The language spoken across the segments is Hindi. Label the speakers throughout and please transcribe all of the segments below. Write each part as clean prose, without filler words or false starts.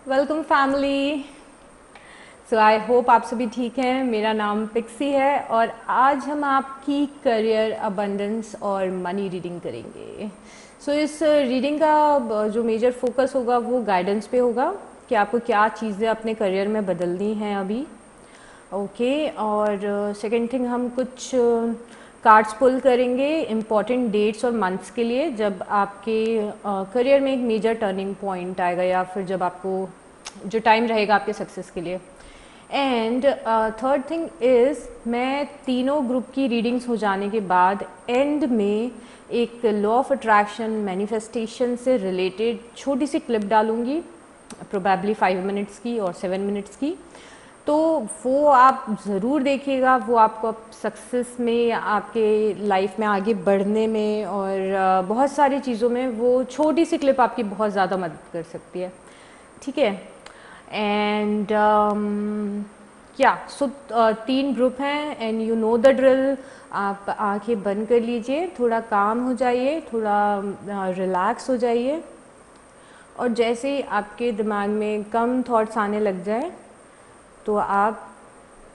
Speaker 1: Welcome family. So I hope आप सभी ठीक हैं। मेरा नाम पिक्सी है और आज हम आपकी करियर अबंडेंस और मनी रीडिंग करेंगे। सो इस रीडिंग का जो मेजर फोकस होगा वो गाइडेंस पे होगा कि आपको क्या चीज़ें अपने करियर में बदलनी हैं अभी। ओके और सेकंड थिंग हम कुछ कार्ड्स पुल करेंगे इम्पॉर्टेंट डेट्स और मंथ्स के लिए, जब आपके करियर में एक मेजर टर्निंग पॉइंट आएगा या फिर जब आपको जो टाइम रहेगा आपके सक्सेस के लिए। एंड थर्ड थिंग इज़ मैं तीनों ग्रुप की रीडिंग्स हो जाने के बाद एंड में एक लॉ ऑफ अट्रैक्शन मैनिफेस्टेशन से रिलेटेड छोटी सी क्लिप डालूंगी, प्रोबेबली 5 मिनट्स की और 7 मिनट्स की। तो वो आप ज़रूर देखिएगा, वो आपको सक्सेस में, आपके लाइफ में आगे बढ़ने में और बहुत सारी चीज़ों में वो छोटी सी क्लिप आपकी बहुत ज़्यादा मदद कर सकती है। ठीक है। एंड क्या सो 3 ग्रुप हैं and you know the drill. आप आंखें बंद कर लीजिए, थोड़ा काम हो जाइए, थोड़ा रिलैक्स हो जाइए और जैसे ही आपके दिमाग में कम थॉट्स आने लग जाए तो आप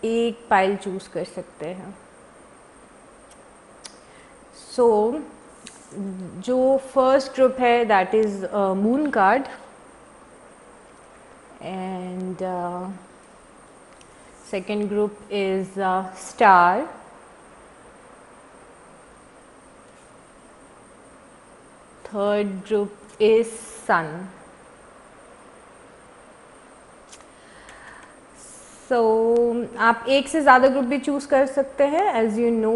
Speaker 1: एक पाइल चूज़ कर सकते हैं। सो जो फर्स्ट ग्रुप है that is moon card and second group is star, third group is sun. So आप एक से ज़्यादा ग्रुप भी चूज़ कर सकते हैं एज यू नो।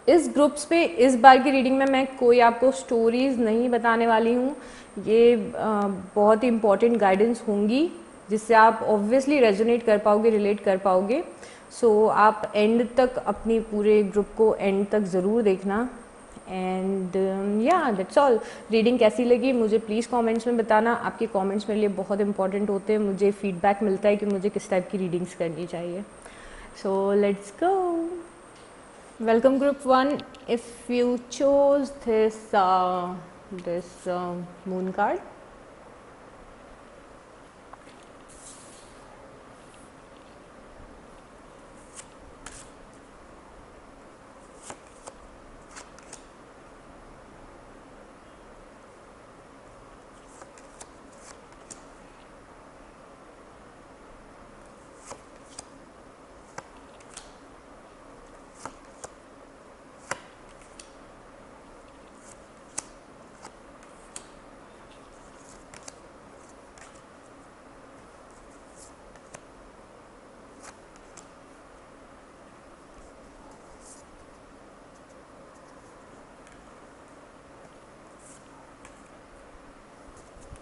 Speaker 1: इस ग्रुप्स पे इस बार की रीडिंग में मैं कोई आपको स्टोरीज़ नहीं बताने वाली हूँ। ये बहुत ही इम्पॉर्टेंट गाइडेंस होंगी जिससे आप ऑब्वियसली रेजोनेट कर पाओगे, रिलेट कर पाओगे। सो आप एंड तक अपनी पूरे ग्रुप को एंड तक ज़रूर देखना। एंड या दैट्स ऑल। रीडिंग कैसी लगी मुझे प्लीज़ कमेंट्स में बताना। आपके कमेंट्स मेरे लिए बहुत इंपॉर्टेंट होते हैं, मुझे फीडबैक मिलता है कि मुझे किस टाइप की रीडिंग्स करनी चाहिए। So let's go. Welcome group 1. If you chose this moon card,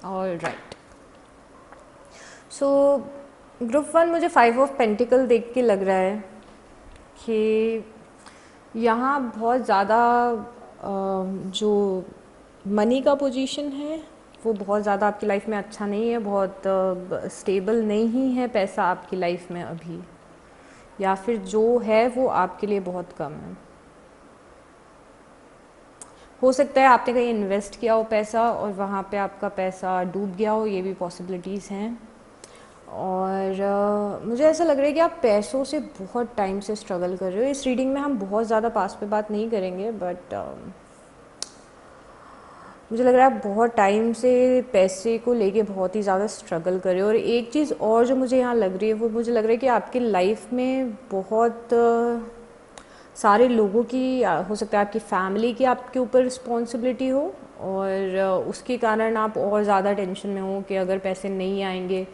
Speaker 1: all right. So group 1 मुझे 5 ऑफ पेंटिकल देख के लग रहा है कि यहाँ बहुत ज़्यादा जो मनी का पोजीशन है वो बहुत ज़्यादा आपकी लाइफ में अच्छा नहीं है, बहुत स्टेबल नहीं है पैसा आपकी लाइफ में अभी, या फिर जो है वो आपके लिए बहुत कम है। हो सकता है आपने कहीं इन्वेस्ट किया हो पैसा और वहाँ पे आपका पैसा डूब गया हो, ये भी पॉसिबिलिटीज़ हैं। और मुझे ऐसा लग रहा है कि आप पैसों से बहुत टाइम से स्ट्रगल कर रहे हो। इस रीडिंग में हम बहुत ज़्यादा पास पे बात नहीं करेंगे, बट मुझे लग रहा है आप बहुत टाइम से पैसे को लेके बहुत ही ज़्यादा स्ट्रगल कर रहे हो। और एक चीज़ और जो मुझे यहाँ लग रही है वो मुझे लग रहा है कि आपकी लाइफ में बहुत सारे लोगों की, हो सकता है आपकी फैमिली की आपके ऊपर रिस्पॉन्सिबिलिटी हो और उसके कारण आप और ज़्यादा टेंशन में हो कि अगर पैसे नहीं आएंगे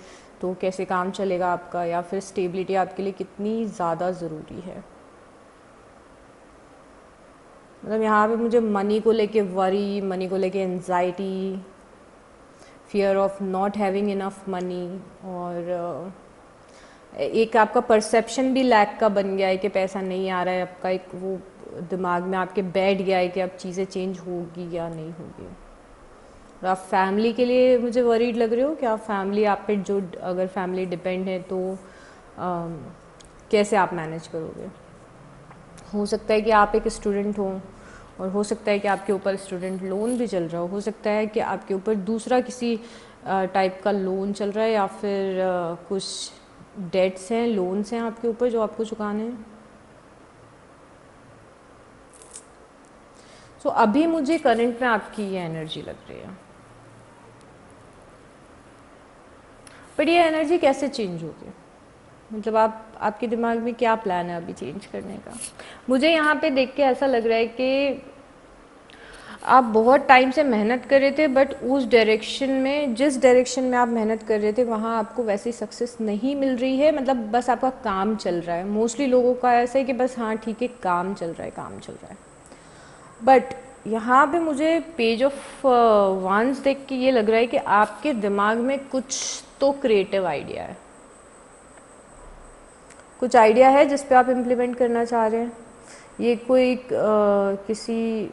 Speaker 1: तो कैसे काम चलेगा आपका, या फिर स्टेबिलिटी आपके लिए कितनी ज़्यादा ज़रूरी है। मतलब यहाँ पे मुझे मनी को लेके वरी, मनी को लेके anxiety, fear of not having enough money, और एक आपका परसेप्शन भी लैक का बन गया है कि पैसा नहीं आ रहा है। आपका एक वो दिमाग में आपके बैठ गया है कि अब चीज़ें चेंज होगी या नहीं होगी। और आप फैमिली के लिए मुझे वरीड लग रहे हो कि आप फैमिली आप पे जो, अगर फैमिली डिपेंड है तो कैसे आप मैनेज करोगे। हो सकता है कि आप एक स्टूडेंट हो और हो सकता है कि आपके ऊपर स्टूडेंट लोन भी चल रहा हो सकता है कि आपके ऊपर दूसरा किसी टाइप का लोन चल रहा है, या फिर कुछ डेट्स हैं, लोन्स हैं आपके ऊपर जो आपको चुकाने हैं। सो अभी मुझे करंट में आपकी ये एनर्जी लग रही है, पर ये एनर्जी कैसे चेंज होगी, मतलब आपके दिमाग में क्या प्लान है अभी चेंज करने का। मुझे यहाँ पे देख के ऐसा लग रहा है कि आप बहुत टाइम से मेहनत कर रहे थे, बट उस डायरेक्शन में, जिस डायरेक्शन में आप मेहनत कर रहे थे वहाँ आपको वैसी सक्सेस नहीं मिल रही है। मतलब बस आपका काम चल रहा है। मोस्टली लोगों का ऐसा है कि बस हाँ ठीक है, काम चल रहा है, काम चल रहा है। बट यहाँ पे मुझे पेज ऑफ वांस देख के ये लग रहा है कि आपके दिमाग में कुछ तो क्रिएटिव आइडिया है, कुछ आइडिया है जिस पे आप इम्प्लीमेंट करना चाह रहे हैं। ये कोई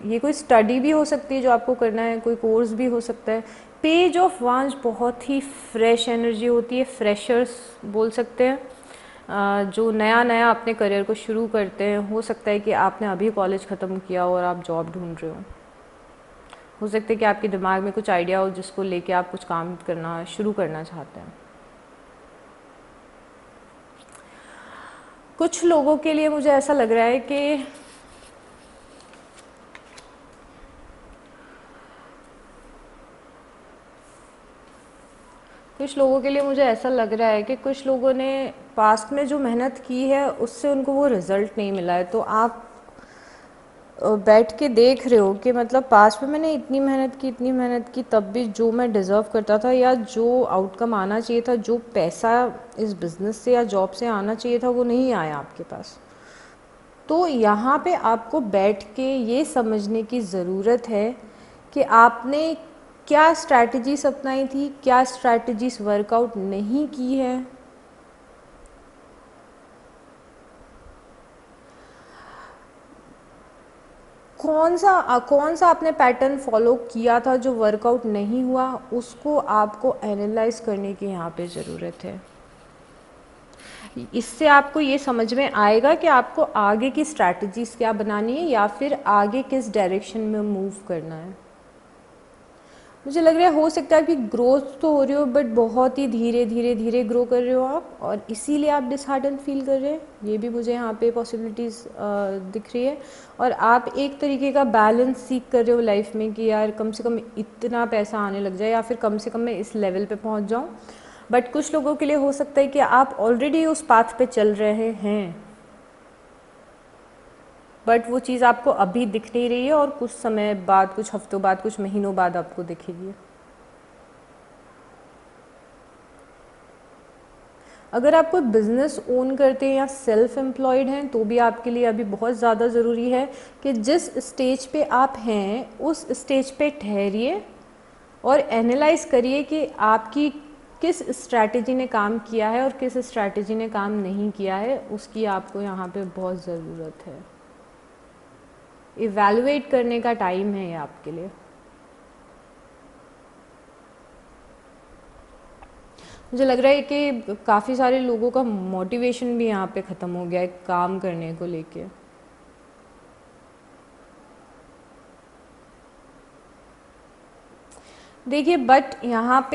Speaker 1: ये कोई स्टडी भी हो सकती है जो आपको करना है, कोई कोर्स भी हो सकता है। पेज ऑफ वांस बहुत ही फ्रेश एनर्जी होती है, फ्रेशर्स बोल सकते हैं, जो नया नया अपने करियर को शुरू करते हैं। हो सकता है कि आपने अभी कॉलेज ख़त्म किया और आप जॉब ढूंढ रहे हो सकता है कि आपके दिमाग में कुछ आइडिया हो जिसको लेके आप कुछ काम करना शुरू करना चाहते हैं। कुछ लोगों के लिए मुझे ऐसा लग रहा है कि कुछ लोगों ने पास्ट में जो मेहनत की है उससे उनको वो रिज़ल्ट नहीं मिला है। तो आप बैठ के देख रहे हो कि मतलब पास्ट में मैंने इतनी मेहनत की तब भी जो मैं डिज़र्व करता था या जो आउटकम आना चाहिए था, जो पैसा इस बिज़नेस से या जॉब से आना चाहिए था, वो नहीं आया आपके पास। तो यहाँ पे आपको बैठ के ये समझने की ज़रूरत है कि आपने क्या स्ट्रैटेजीज अपनाई थी, क्या स्ट्रैटेजीज वर्कआउट नहीं की है। कौन सा आपने पैटर्न फॉलो किया था जो वर्कआउट नहीं हुआ, उसको आपको एनालाइज करने की यहाँ पे ज़रूरत है। इससे आपको ये समझ में आएगा कि आपको आगे की स्ट्रैटेजीज क्या बनानी है या फिर आगे किस डायरेक्शन में मूव करना है। मुझे लग रहा है हो सकता है कि ग्रोथ तो हो रही हो, बट बहुत ही धीरे ग्रो कर रहे हो आप, और इसीलिए आप डिसहार्टन फील कर रहे हैं। ये भी मुझे यहाँ पे पॉसिबिलिटीज़ दिख रही है। और आप एक तरीके का बैलेंस सीख कर रहे हो लाइफ में कि यार कम से कम इतना पैसा आने लग जाए, या फिर कम से कम मैं इस लेवल पे पहुँच जाऊँ। बट कुछ लोगों के लिए हो सकता है कि आप ऑलरेडी उस पाथ पे चल रहे हैं, बट वो चीज़ आपको अभी दिख नहीं रही है, और कुछ समय बाद, कुछ हफ्तों बाद, कुछ महीनों बाद आपको दिखेगी। अगर आप कोई बिज़नेस ओन करते हैं या सेल्फ एम्प्लॉयड हैं तो भी आपके लिए अभी बहुत ज़्यादा ज़रूरी है कि जिस स्टेज पे आप हैं उस स्टेज पे ठहरिए और एनालाइज करिए कि आपकी किस स्ट्रैटेजी ने काम किया है और किस स्ट्रैटेजी ने काम नहीं किया है। उसकी आपको यहाँ पे बहुत ज़रूरत है। इवैल्यूएट करने का टाइम है ये आपके लिए। मुझे लग रहा है कि काफ़ी सारे लोगों का मोटिवेशन भी यहाँ पे ख़त्म हो गया है काम करने को लेके। देखिए बट यहाँ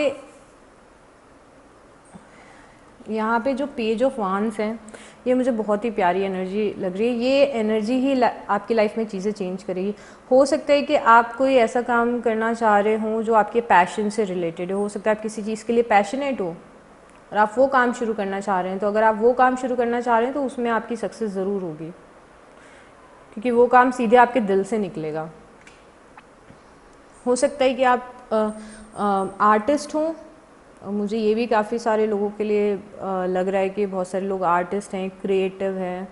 Speaker 1: पे जो पेज ऑफ वांस है, ये मुझे बहुत ही प्यारी एनर्जी लग रही है। ये एनर्जी ही आपकी लाइफ में चीज़ें चेंज करेगी। हो सकता है कि आप कोई ऐसा काम करना चाह रहे हो जो आपके पैशन से रिलेटेड हो सकता है आप किसी चीज़ के लिए पैशनेट हो और आप वो काम शुरू करना चाह रहे हैं। तो अगर आप वो काम शुरू करना चाह रहे हैं तो उसमें आपकी सक्सेस ज़रूर होगी, क्योंकि वो काम सीधे आपके दिल से निकलेगा। हो सकता है कि आप आर्टिस्ट हों, मुझे ये भी काफ़ी सारे लोगों के लिए लग रहा है कि बहुत सारे लोग आर्टिस्ट हैं, क्रिएटिव हैं,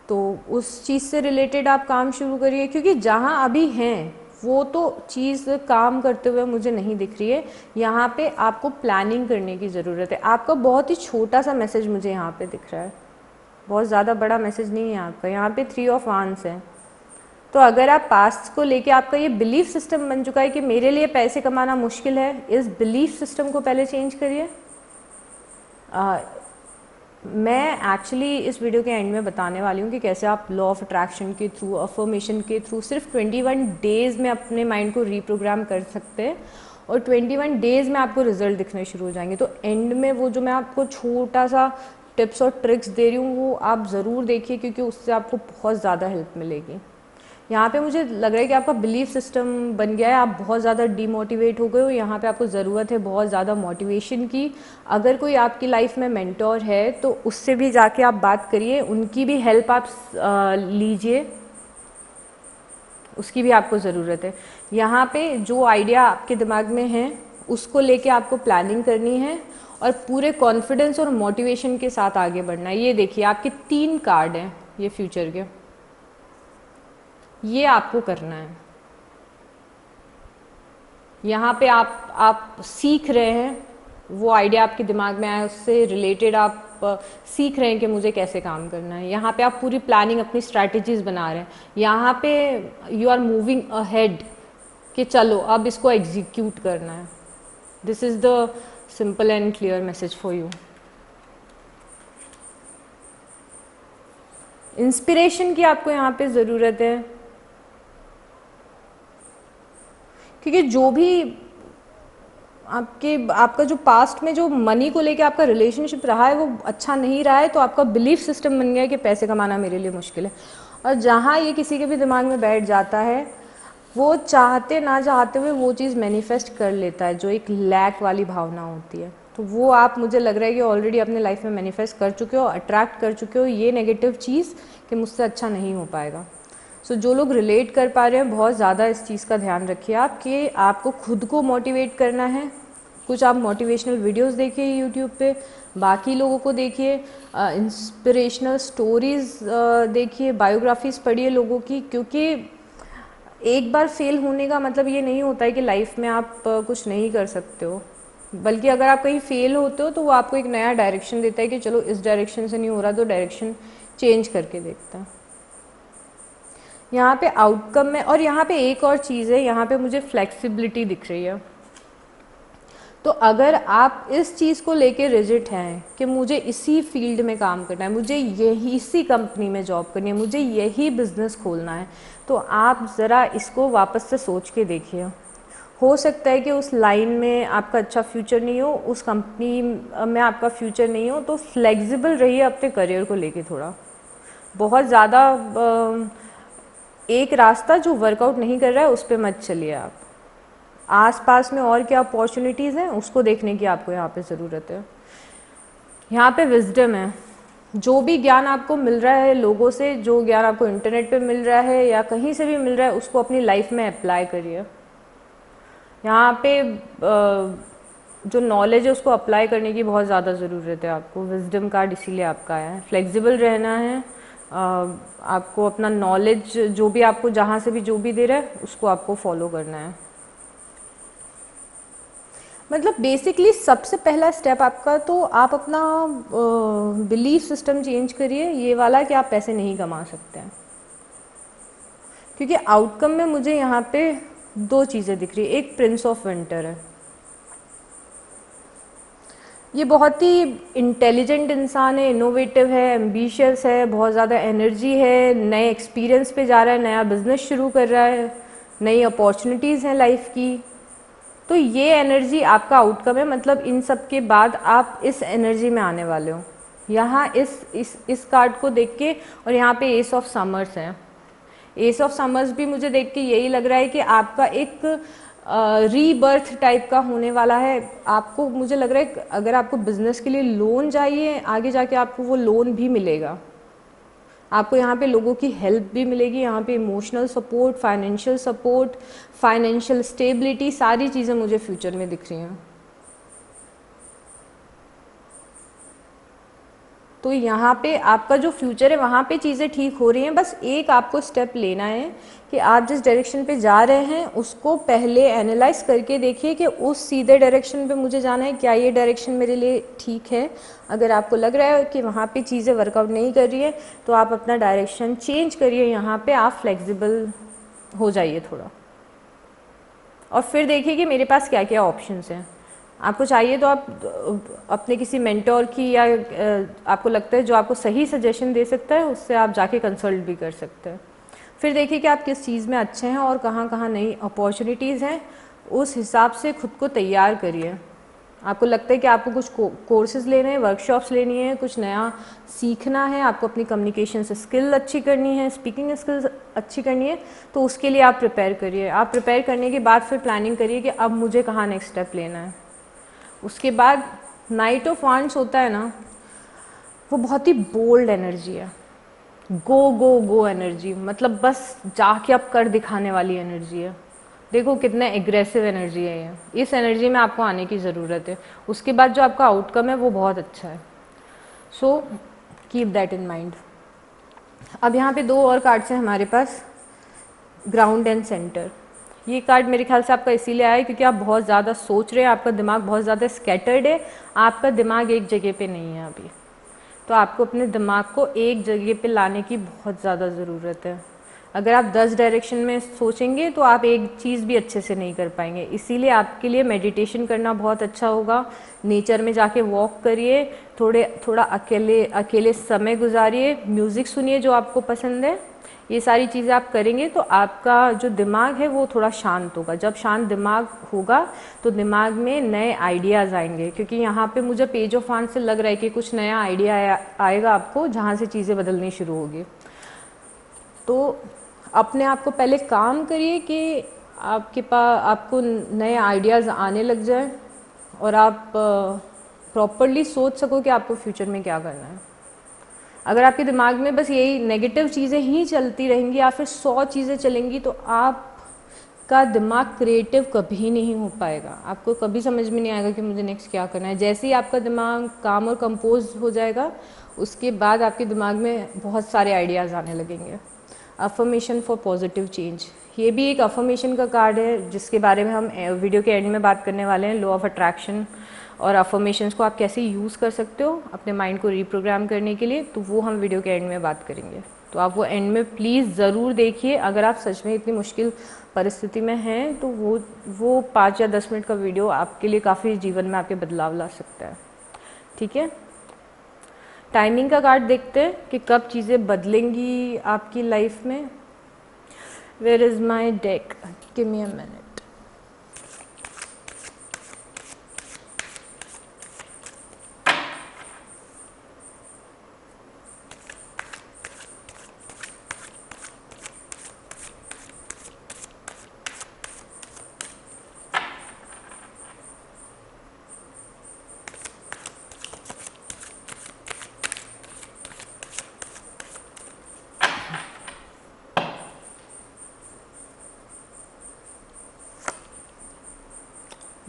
Speaker 1: तो उस चीज़ से रिलेटेड आप काम शुरू करिए। क्योंकि जहाँ अभी हैं वो तो चीज़ काम करते हुए मुझे नहीं दिख रही है। यहाँ पे आपको प्लानिंग करने की ज़रूरत है। आपका बहुत ही छोटा सा मैसेज मुझे यहाँ पे दिख रहा है, बहुत ज़्यादा बड़ा मैसेज नहीं है आपका। यहाँ पे 3 ऑफ वांस है। तो अगर आप पास्ट को लेके आपका ये बिलीफ सिस्टम बन चुका है कि मेरे लिए पैसे कमाना मुश्किल है, इस बिलीफ सिस्टम को पहले चेंज करिए। मैं एक्चुअली इस वीडियो के एंड में बताने वाली हूँ कि कैसे आप लॉ ऑफ अट्रैक्शन के थ्रू, अफर्मेशन के थ्रू सिर्फ 21 डेज़ में अपने माइंड को रीप्रोग्राम कर सकते हैं और 21 डेज़ में आपको रिजल्ट दिखने शुरू हो जाएंगे। तो एंड में वो जो मैं आपको छोटा सा टिप्स और ट्रिक्स दे रही हूँ वो आप ज़रूर देखिए, क्योंकि उससे आपको बहुत ज़्यादा हेल्प मिलेगी। यहाँ पे मुझे लग रहा है कि आपका बिलीफ सिस्टम बन गया है, आप बहुत ज़्यादा डीमोटिवेट हो गए हो। यहाँ पे आपको ज़रूरत है बहुत ज़्यादा मोटिवेशन की। अगर कोई आपकी लाइफ में मेंटोर है तो उससे भी जाके आप बात करिए, उनकी भी हेल्प आप लीजिए, उसकी भी आपको ज़रूरत है। यहाँ पे जो आइडिया आपके दिमाग में है उसको लेके आपको प्लानिंग करनी है और पूरे कॉन्फिडेंस और मोटिवेशन के साथ आगे बढ़ना है। ये देखिए आपके 3 कार्ड हैं ये फ्यूचर के, ये आपको करना है। यहाँ पे आप सीख रहे हैं, वो आइडिया आपके दिमाग में आया उससे रिलेटेड आप सीख रहे हैं कि मुझे कैसे काम करना है। यहाँ पे आप पूरी प्लानिंग अपनी स्ट्रैटेजीज बना रहे हैं। यहाँ पे यू आर मूविंग अहेड कि चलो अब इसको एग्जीक्यूट करना है। This is the simple and clear message for you. Inspiration की आपको यहाँ पे ज़रूरत है, क्योंकि जो भी आपका जो पास्ट में जो मनी को लेके आपका रिलेशनशिप रहा है वो अच्छा नहीं रहा है, तो आपका बिलीफ सिस्टम बन गया है कि पैसे कमाना मेरे लिए मुश्किल है। और जहाँ ये किसी के भी दिमाग में बैठ जाता है वो चाहते ना चाहते हुए वो चीज़ मैनिफेस्ट कर लेता है, जो एक लैक वाली भावना होती है। तो वो आप, मुझे लग रहा है कि ऑलरेडी अपने लाइफ में मैनिफेस्ट कर चुके हो, अट्रैक्ट कर चुके हो ये नेगेटिव चीज़ कि मुझसे अच्छा नहीं हो पाएगा। सो जो लोग रिलेट कर पा रहे हैं बहुत ज़्यादा इस चीज़ का ध्यान रखिए आप कि आपको खुद को मोटिवेट करना है। कुछ आप मोटिवेशनल वीडियोस देखिए यूट्यूब पे, बाकी लोगों को देखिए, इंस्पिरेशनल स्टोरीज़ देखिए, बायोग्राफीज़ पढ़िए लोगों की, क्योंकि एक बार फेल होने का मतलब ये नहीं होता है कि लाइफ में आप कुछ नहीं कर सकते हो, बल्कि अगर आप कहीं फेल होते हो तो वो आपको एक नया डायरेक्शन देता है कि चलो इस डायरेक्शन से नहीं हो रहा तो डायरेक्शन चेंज करके देखता है। यहाँ पे आउटकम में, और यहाँ पे एक और चीज़ है, यहाँ पे मुझे फ्लेक्सिबिलिटी दिख रही है। तो अगर आप इस चीज़ को लेके रिजिड हैं कि मुझे इसी फील्ड में काम करना है, मुझे यही इसी कंपनी में जॉब करनी है, मुझे यही बिज़नेस खोलना है, तो आप ज़रा इसको वापस से सोच के देखिए। हो सकता है कि उस लाइन में आपका अच्छा फ्यूचर नहीं हो, उस कंपनी में आपका फ्यूचर नहीं हो, तो फ्लेक्सिबल रहिए अपने करियर को लेके थोड़ा। बहुत ज़्यादा एक रास्ता जो वर्कआउट नहीं कर रहा है उस पर मत चलिए आप। आसपास में और क्या अपॉर्चुनिटीज़ हैं उसको देखने की आपको यहाँ पे ज़रूरत है। यहाँ पे विजडम है, जो भी ज्ञान आपको मिल रहा है लोगों से, जो ज्ञान आपको इंटरनेट पे मिल रहा है या कहीं से भी मिल रहा है, उसको अपनी लाइफ में अप्लाई करिए। यहाँ पे जो नॉलेज है उसको अप्लाई करने की बहुत ज़्यादा ज़रूरत है आपको। विजडम कार्ड इसीलिए आपका आया है। फ्लेक्सिबल रहना है, आपको अपना नॉलेज जो भी आपको जहाँ से भी जो भी दे रहा है उसको आपको फॉलो करना है। मतलब बेसिकली सबसे पहला स्टेप आपका, तो आप अपना बिलीफ सिस्टम चेंज करिए ये वाला कि आप पैसे नहीं कमा सकते हैं। क्योंकि आउटकम में मुझे यहाँ पे 2 चीज़ें दिख रही है। एक प्रिंस ऑफ विंटर है, ये बहुत ही इंटेलिजेंट इंसान है, इनोवेटिव है, एम्बिशियस है, बहुत ज़्यादा एनर्जी है, नए एक्सपीरियंस पे जा रहा है, नया बिजनेस शुरू कर रहा है, नई अपॉर्चुनिटीज़ हैं लाइफ की। तो ये एनर्जी आपका आउटकम है, मतलब इन सब के बाद आप इस एनर्जी में आने वाले हो। यहाँ इस कार्ड को देख के, और यहाँ पे एस ऑफ समर्स है। एस ऑफ समर्स भी मुझे देख के यही लग रहा है कि आपका एक रीबर्थ टाइप का होने वाला है। आपको, मुझे लग रहा है अगर आपको बिजनेस के लिए लोन चाहिए आगे जाके आपको वो लोन भी मिलेगा। आपको यहाँ पे लोगों की हेल्प भी मिलेगी, यहाँ पे emotional support, financial support, financial stability, सारी चीज़ें मुझे फ्यूचर में दिख रही हैं। तो यहाँ पे आपका जो फ्यूचर है वहाँ पे चीज़ें ठीक हो रही हैं। बस एक आपको स्टेप लेना है कि आप जिस डायरेक्शन पे जा रहे हैं उसको पहले एनालाइज करके देखिए कि उस सीधे डायरेक्शन पे मुझे जाना है, क्या ये डायरेक्शन मेरे लिए ठीक है। अगर आपको लग रहा है कि वहाँ पे चीज़ें वर्कआउट नहीं कर रही है तो आप अपना डायरेक्शन चेंज करिए। यहाँ पे आप फ्लेक्सिबल हो जाइए थोड़ा, और फिर देखिए कि मेरे पास क्या क्या ऑप्शंस हैं। आपको चाहिए तो आप अपने किसी मेंटोर की या आपको लगता है जो आपको सही सजेशन दे सकता है उससे आप जाके कंसल्ट भी कर सकते हैं। फिर देखिए कि आप किस चीज़ में अच्छे हैं और कहाँ कहाँ नई अपॉर्चुनिटीज़ हैं, उस हिसाब से खुद को तैयार करिए। आपको लगता है कि आपको कुछ कोर्सेज लेने हैं, वर्कशॉप्स लेनी है, कुछ नया सीखना है, आपको अपनी कम्युनिकेशन स्किल अच्छी करनी है, स्पीकिंग स्किल्स अच्छी करनी है, तो उसके लिए आप प्रिपेयर करिए। आप प्रिपेयर करने के बाद फिर प्लानिंग करिए कि अब मुझे कहाँ नेक्स्ट स्टेप लेना है। उसके बाद नाइट ऑफ वांड्स होता है ना, वो बहुत ही बोल्ड एनर्जी है, गो गो गो एनर्जी, मतलब बस जाके अब कर दिखाने वाली एनर्जी है। देखो कितना एग्रेसिव एनर्जी है ये, इस एनर्जी में आपको आने की ज़रूरत है। उसके बाद जो आपका आउटकम है वो बहुत अच्छा है। So keep that in mind. अब यहाँ पे 2 और कार्ड्स हैं हमारे पास, ग्राउंड एंड सेंटर। ये कार्ड मेरे ख्याल से आपका इसीलिए आया है क्योंकि आप बहुत ज़्यादा सोच रहे हैं, आपका दिमाग बहुत ज़्यादा स्कैटर्ड है, आपका दिमाग एक जगह पे नहीं है अभी। तो आपको अपने दिमाग को एक जगह पे लाने की बहुत ज़्यादा ज़रूरत है। अगर आप 10 डायरेक्शन में सोचेंगे तो आप एक चीज़ भी अच्छे से नहीं कर पाएंगे। इसीलिए आपके लिए मेडिटेशन करना बहुत अच्छा होगा। नेचर में जाके वॉक करिए, थोड़ा अकेले अकेले समय गुजारिए, म्यूज़िक सुनिए जो आपको पसंद है। ये सारी चीज़ें आप करेंगे तो आपका जो दिमाग है वो थोड़ा शांत होगा। जब शांत दिमाग होगा तो दिमाग में नए आइडियाज़ आएंगे, क्योंकि यहाँ पे मुझे पेज ऑफ वांड्स से लग रहा है कि कुछ नया आइडिया आएगा आपको, जहाँ से चीज़ें बदलनी शुरू होगी। तो अपने आप को पहले काम करिए कि आपको नए आइडियाज़ आने लग जाए और आप प्रॉपरली सोच सको कि आपको फ्यूचर में क्या करना है। अगर आपके दिमाग में बस यही नेगेटिव चीज़ें ही चलती रहेंगी या फिर 100 चीज़ें चलेंगी तो आपका दिमाग क्रिएटिव कभी नहीं हो पाएगा। आपको कभी समझ में नहीं आएगा कि मुझे नेक्स्ट क्या करना है। जैसे ही आपका दिमाग काम और कंपोज हो जाएगा उसके बाद आपके दिमाग में बहुत सारे आइडियाज़ आने लगेंगे। अफर्मेशन फॉर पॉजिटिव चेंज, ये भी एक अफर्मेशन का कार्ड है जिसके बारे में हम वीडियो के एंड में बात करने वाले हैं। लॉ ऑफ अट्रैक्शन और अफर्मेशंस को आप कैसे यूज़ कर सकते हो अपने माइंड को रीप्रोग्राम करने के लिए, तो वो हम वीडियो के एंड में बात करेंगे। तो आप वो एंड में प्लीज़ ज़रूर देखिए। अगर आप सच में इतनी मुश्किल परिस्थिति में हैं तो वो 5 या 10 मिनट का वीडियो आपके लिए काफ़ी जीवन में आपके बदलाव ला सकता है। ठीक है, टाइमिंग का कार्ड देखते हैं कि कब चीज़ें बदलेंगी आपकी लाइफ में। Where is my deck, give me a minute.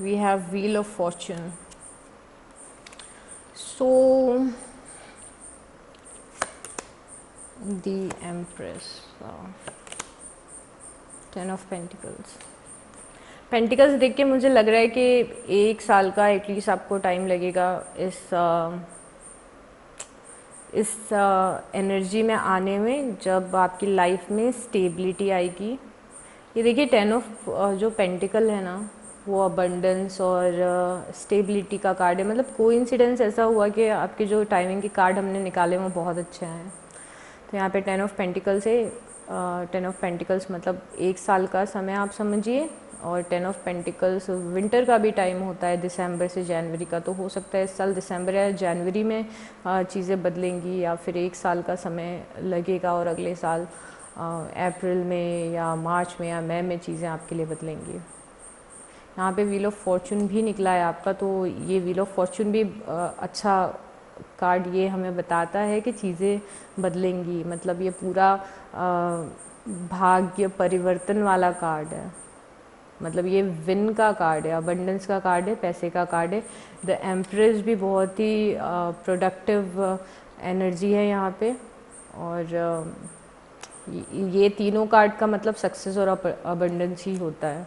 Speaker 1: We have Wheel of Fortune. So the Empress, Ten of Pentacles. Pentacles देख के मुझे लग रहा है कि 1 साल का एटलीस्ट आपको टाइम लगेगा इस एनर्जी में आने में, जब आपकी लाइफ में स्टेबिलिटी आएगी। ये देखिए 10 ऑफ जो पेंटिकल है ना वो अबंडेंस और स्टेबिलिटी का कार्ड है। मतलब कोइंसिडेंस ऐसा हुआ कि आपके जो टाइमिंग के कार्ड हमने निकाले वो बहुत अच्छे हैं। तो यहाँ पे 10 ऑफ पेंटिकल्स है। 10 ऑफ पेंटिकल्स मतलब 1 साल का समय आप समझिए, और 10 ऑफ पेंटिकल्स विंटर का भी टाइम होता है, दिसंबर से जनवरी का। तो हो सकता है इस साल दिसंबर या जनवरी में चीज़ें बदलेंगी, या फिर 1 साल का समय लगेगा और अगले साल अप्रैल में या मार्च में या मई में चीज़ें आपके लिए बदलेंगी। यहाँ पे व्हील ऑफ फॉर्चून भी निकला है आपका, तो ये व्हील ऑफ फॉर्चून भी अच्छा कार्ड ये हमें बताता है कि चीज़ें बदलेंगी। मतलब ये पूरा भाग्य परिवर्तन वाला कार्ड है। मतलब ये विन का कार्ड है, अबंडेंस का कार्ड है, पैसे का कार्ड है। द एम्प्रेस भी बहुत ही प्रोडक्टिव एनर्जी है यहाँ पे। और ये तीनों कार्ड का मतलब सक्सेस और अबंडेंस ही होता है।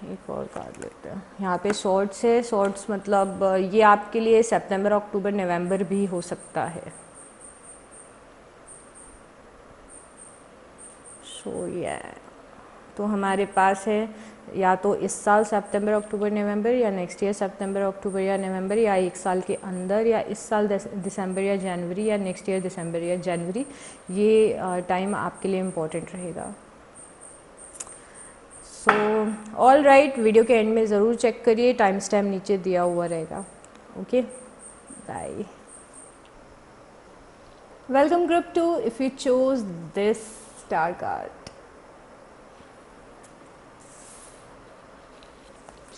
Speaker 1: एक और कार्ड लेते हैं। यहाँ पे शॉर्ट्स है। शॉर्ट्स मतलब ये आपके लिए सितंबर, अक्टूबर, नवंबर भी हो सकता है। सो तो हमारे पास है या तो इस साल सितंबर अक्टूबर नवंबर, या नेक्स्ट ईयर सितंबर अक्टूबर या नवंबर, या एक साल के अंदर, या इस साल दिसंबर या जनवरी, या नेक्स्ट ईयर दिसंबर या जनवरी। ये टाइम आपके लिए इम्पोर्टेंट रहेगा। सो ऑल राइट, वीडियो के एंड में ज़रूर चेक करिए, टाइम स्टैम्प नीचे दिया हुआ रहेगा। Okay, bye. Welcome group 2 if you choose this star card.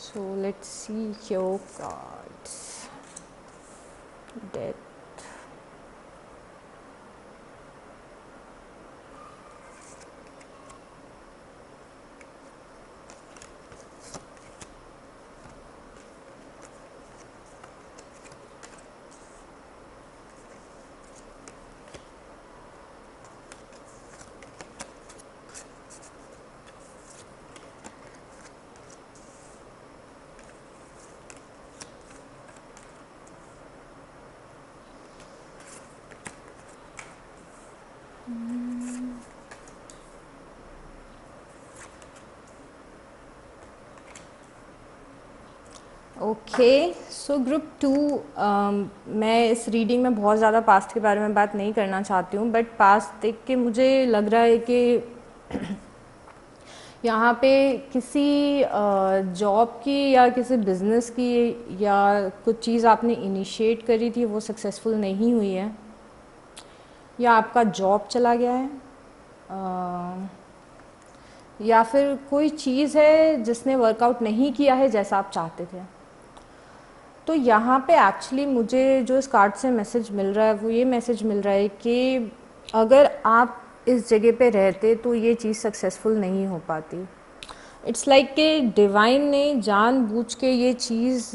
Speaker 1: So let's see your cards. Death. Okay, so group 2, मैं इस रीडिंग में बहुत ज़्यादा पास्ट के बारे में बात नहीं करना चाहती हूँ, बट पास्ट देख के मुझे लग रहा है कि यहाँ पे किसी जॉब की या किसी बिज़नेस की या कुछ चीज़ आपने इनिशिएट करी थी वो सक्सेसफुल नहीं हुई है, या आपका जॉब चला गया है, या फिर कोई चीज़ है जिसने वर्कआउट नहीं किया है जैसा आप चाहते थे। तो यहाँ पे एक्चुअली मुझे जो इस कार्ड से मैसेज मिल रहा है वो ये मैसेज मिल रहा है कि अगर आप इस जगह पे रहते तो ये चीज़ सक्सेसफुल नहीं हो पाती। इट्स लाइक कि डिवाइन ने जानबूझ के ये चीज़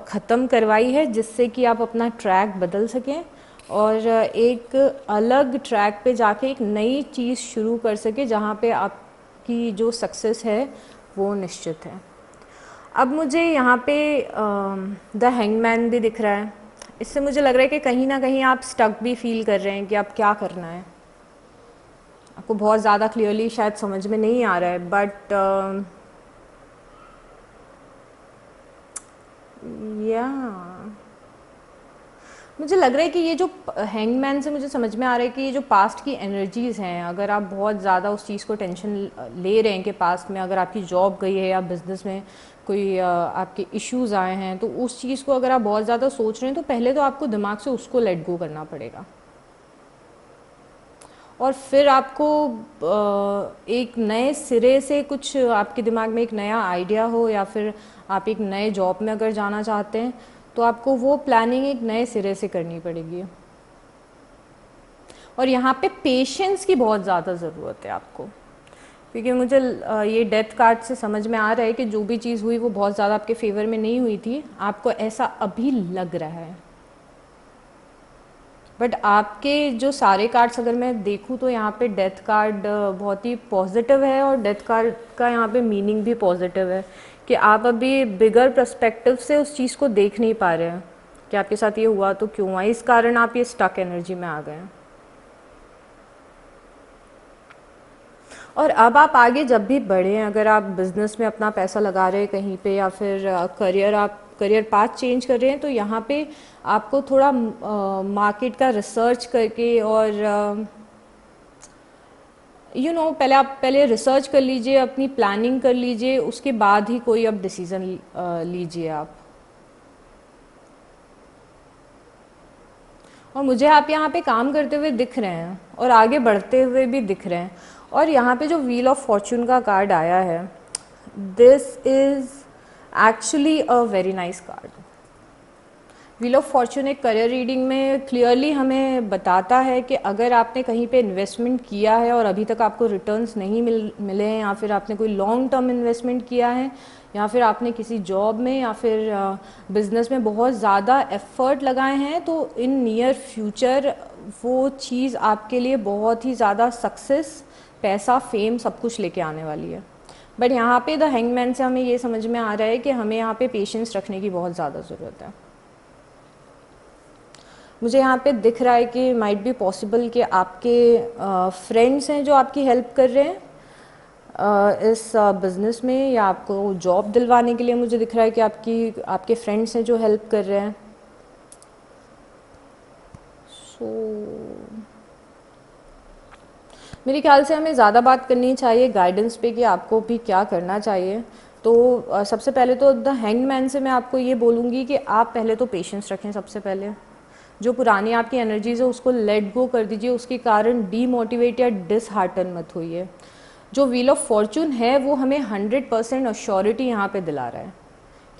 Speaker 1: ख़त्म करवाई है जिससे कि आप अपना ट्रैक बदल सकें और एक अलग ट्रैक पे जाके एक नई चीज़ शुरू कर सके जहाँ पे आपकी जो सक्सेस है वो निश्चित है। अब मुझे यहाँ पे द हैंगमैन भी दिख रहा है। इससे मुझे लग रहा है कि कहीं ना कहीं आप स्टक भी फील कर रहे हैं कि आप क्या करना है। आपको बहुत ज़्यादा क्लियरली शायद समझ में नहीं आ रहा है, बट या मुझे लग रहा है कि ये जो हैंगमैन से मुझे समझ में आ रहा है कि ये जो पास्ट की एनर्जीज़ हैं, अगर आप बहुत ज़्यादा उस चीज़ को टेंशन ले रहे हैं कि पास्ट में अगर आपकी जॉब गई है या बिज़नेस में कोई आपके इश्यूज़ आए हैं, तो उस चीज़ को अगर आप बहुत ज़्यादा सोच रहे हैं तो पहले तो आपको दिमाग से उसको लेट गो करना पड़ेगा और फिर आपको एक नए सिरे से कुछ आपके दिमाग में एक नया आइडिया हो, या फिर आप एक नए जॉब में अगर जाना चाहते हैं तो आपको वो प्लानिंग एक नए सिरे से करनी पड़ेगी। और यहाँ पे पेशेंस की बहुत ज़्यादा ज़रूरत है आपको, क्योंकि मुझे ये डेथ कार्ड से समझ में आ रहा है कि जो भी चीज़ हुई वो बहुत ज़्यादा आपके फेवर में नहीं हुई थी, आपको ऐसा अभी लग रहा है। बट आपके जो सारे कार्ड्स अगर मैं देखूँ तो यहाँ पे डेथ कार्ड बहुत ही पॉजिटिव है, और डेथ कार्ड का यहाँ पे मीनिंग भी पॉजिटिव है कि आप अभी बिगर पर्सपेक्टिव से उस चीज़ को देख नहीं पा रहे हैं कि आपके साथ ये हुआ तो क्यों हुआ, इस कारण आप ये स्टक एनर्जी में आ गए हैं। और अब आप आगे जब भी बढ़े, अगर आप बिज़नेस में अपना पैसा लगा रहे हैं कहीं पे, या फिर करियर पाथ चेंज कर रहे हैं, तो यहाँ पे आपको थोड़ा मार्केट का रिसर्च करके और पहले रिसर्च कर लीजिए, अपनी प्लानिंग कर लीजिए, उसके बाद ही कोई अब डिसीज़न लीजिए आप। और मुझे आप यहाँ पे काम करते हुए दिख रहे हैं और आगे बढ़ते हुए भी दिख रहे हैं। और यहाँ पे जो व्हील ऑफ फॉर्चून का कार्ड आया है, this is actually a very nice card. Wheel of Fortune एक करियर रीडिंग में क्लियरली हमें बताता है कि अगर आपने कहीं पे इन्वेस्टमेंट किया है और अभी तक आपको रिटर्न्स नहीं मिले हैं, या फिर आपने कोई लॉन्ग टर्म इन्वेस्टमेंट किया है, या फिर आपने किसी जॉब में या फिर बिजनेस में बहुत ज़्यादा एफर्ट लगाए हैं, तो इन नियर फ्यूचर वो चीज़ आपके लिए बहुत ही ज़्यादा सक्सेस, पैसा, फेम सब कुछ लेके आने वाली है। बट यहाँ पे द हैंगमैन से हमें ये समझ में आ रहा है कि हमें यहाँ पे पेशेंस रखने की बहुत ज़्यादा ज़रूरत है। मुझे यहाँ पे दिख रहा है कि माइट बी पॉसिबल कि आपके फ्रेंड्स हैं जो आपकी हेल्प कर रहे हैं, इस बिज़नेस में, या आपको जॉब दिलवाने के लिए मुझे दिख रहा है कि आपके फ्रेंड्स हैं जो हेल्प कर रहे हैं। सो मेरे ख्याल से हमें ज़्यादा बात करनी चाहिए गाइडेंस पे कि आपको भी क्या करना चाहिए। तो सबसे पहले तो द हैंग्ड मैन से मैं आपको ये बोलूँगी कि आप पहले तो पेशेंस रखें। सबसे पहले जो पुरानी आपकी एनर्जीज़ है उसको लेट गो कर दीजिए, उसके कारण डीमोटिवेट या डिसहार्टन मत होइए। जो व्हील ऑफ फॉर्चून है वो हमें 100% अश्योरिटी यहाँ पे दिला रहा है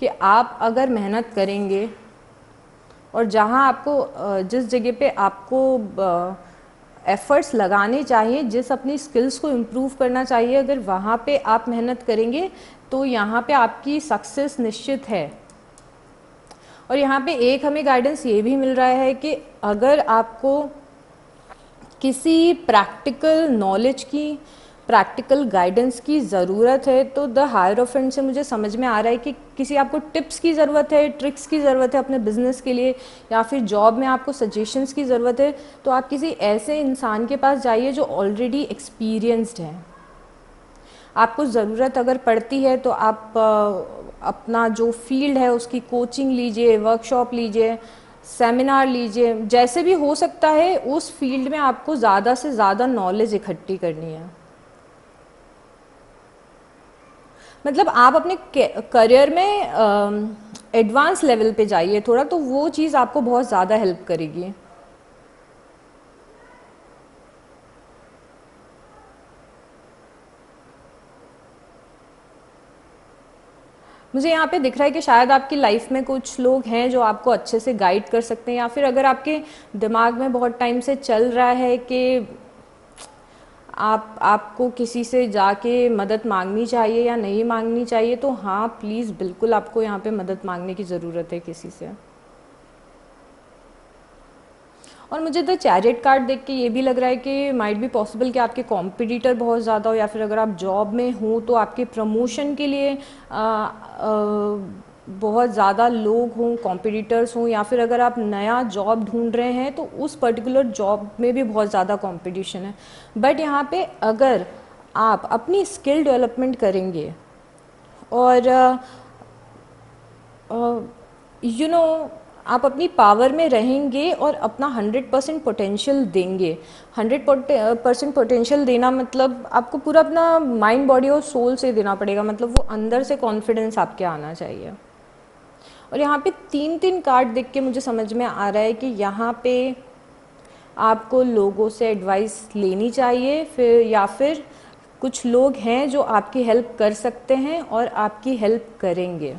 Speaker 1: कि आप अगर मेहनत करेंगे और जहाँ आपको जिस जगह पे आपको एफ़र्ट्स लगाने चाहिए, जिस अपनी स्किल्स को इम्प्रूव करना चाहिए, अगर वहाँ पे आप मेहनत करेंगे तो यहाँ पे आपकी सक्सेस निश्चित है। और यहाँ पे एक हमें गाइडेंस ये भी मिल रहा है कि अगर आपको किसी प्रैक्टिकल नॉलेज की, प्रैक्टिकल गाइडेंस की ज़रूरत है, तो द हायरोफेंट से मुझे समझ में आ रहा है कि किसी आपको टिप्स की ज़रूरत है, ट्रिक्स की ज़रूरत है अपने बिजनेस के लिए, या फिर जॉब में आपको सजेशंस की ज़रूरत है, तो आप किसी ऐसे इंसान के पास जाइए जो ऑलरेडी एक्सपीरियंस्ड है। आपको ज़रूरत अगर पड़ती है तो आप अपना जो फील्ड है उसकी कोचिंग लीजिए, वर्कशॉप लीजिए, सेमिनार लीजिए, जैसे भी हो सकता है उस फील्ड में आपको ज़्यादा से ज़्यादा नॉलेज इकट्ठी करनी है। मतलब आप अपने करियर में एडवांस लेवल पे जाइए थोड़ा, तो वो चीज़ आपको बहुत ज़्यादा हेल्प करेगी। मुझे यहाँ पे दिख रहा है कि शायद आपकी लाइफ में कुछ लोग हैं जो आपको अच्छे से गाइड कर सकते हैं, या फिर अगर आपके दिमाग में बहुत टाइम से चल रहा है कि आपको किसी से जाके मदद मांगनी चाहिए या नहीं मांगनी चाहिए, तो हाँ प्लीज़ बिल्कुल आपको यहाँ पे मदद मांगने की ज़रूरत है किसी से। और मुझे द चैरियट कार्ड देख के ये भी लग रहा है कि माइट बी पॉसिबल कि आपके कॉम्पिटिटर बहुत ज़्यादा हो, या फिर अगर आप जॉब में हो तो आपके प्रमोशन के लिए बहुत ज़्यादा लोग हों, कॉम्पिटिटर्स हों, या फिर अगर आप नया जॉब ढूंढ रहे हैं तो उस पर्टिकुलर जॉब में भी बहुत ज़्यादा कंपटीशन है। बट यहाँ पे अगर आप अपनी स्किल डेवलपमेंट करेंगे और यू नो आप अपनी पावर में रहेंगे और अपना 100% पोटेंशियल देंगे। 100% पोटेंशियल देना मतलब आपको पूरा अपना माइंड, बॉडी और सोल से देना पड़ेगा, मतलब वो अंदर से कॉन्फिडेंस आपके आना चाहिए। और यहाँ पे 3 कार्ड देख के मुझे समझ में आ रहा है कि यहाँ पे आपको लोगों से एडवाइस लेनी चाहिए, फिर या फिर कुछ लोग हैं जो आपकी हेल्प कर सकते हैं और आपकी हेल्प करेंगे,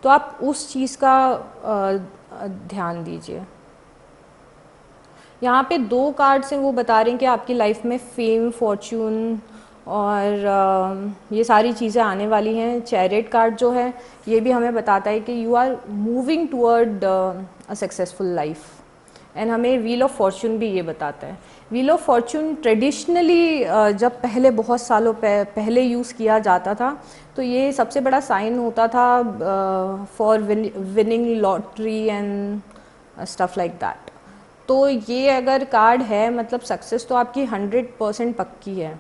Speaker 1: तो आप उस चीज़ का ध्यान दीजिए। यहाँ पे 2 कार्ड्स हैं, वो बता रहे हैं कि आपकी लाइफ में फेम, फॉर्च्यून और ये सारी चीज़ें आने वाली हैं। चैरियट कार्ड जो है ये भी हमें बताता है कि you are moving toward a successful life, and हमें व्हील ऑफ फॉर्च्यून भी ये बताता है। व्हील ऑफ फॉर्च्यून ट्रेडिशनली जब पहले बहुत सालों पहले यूज़ किया जाता था तो ये सबसे बड़ा साइन होता था for winning lottery and stuff like that. तो ये अगर कार्ड है मतलब सक्सेस तो आपकी 100% पक्की है।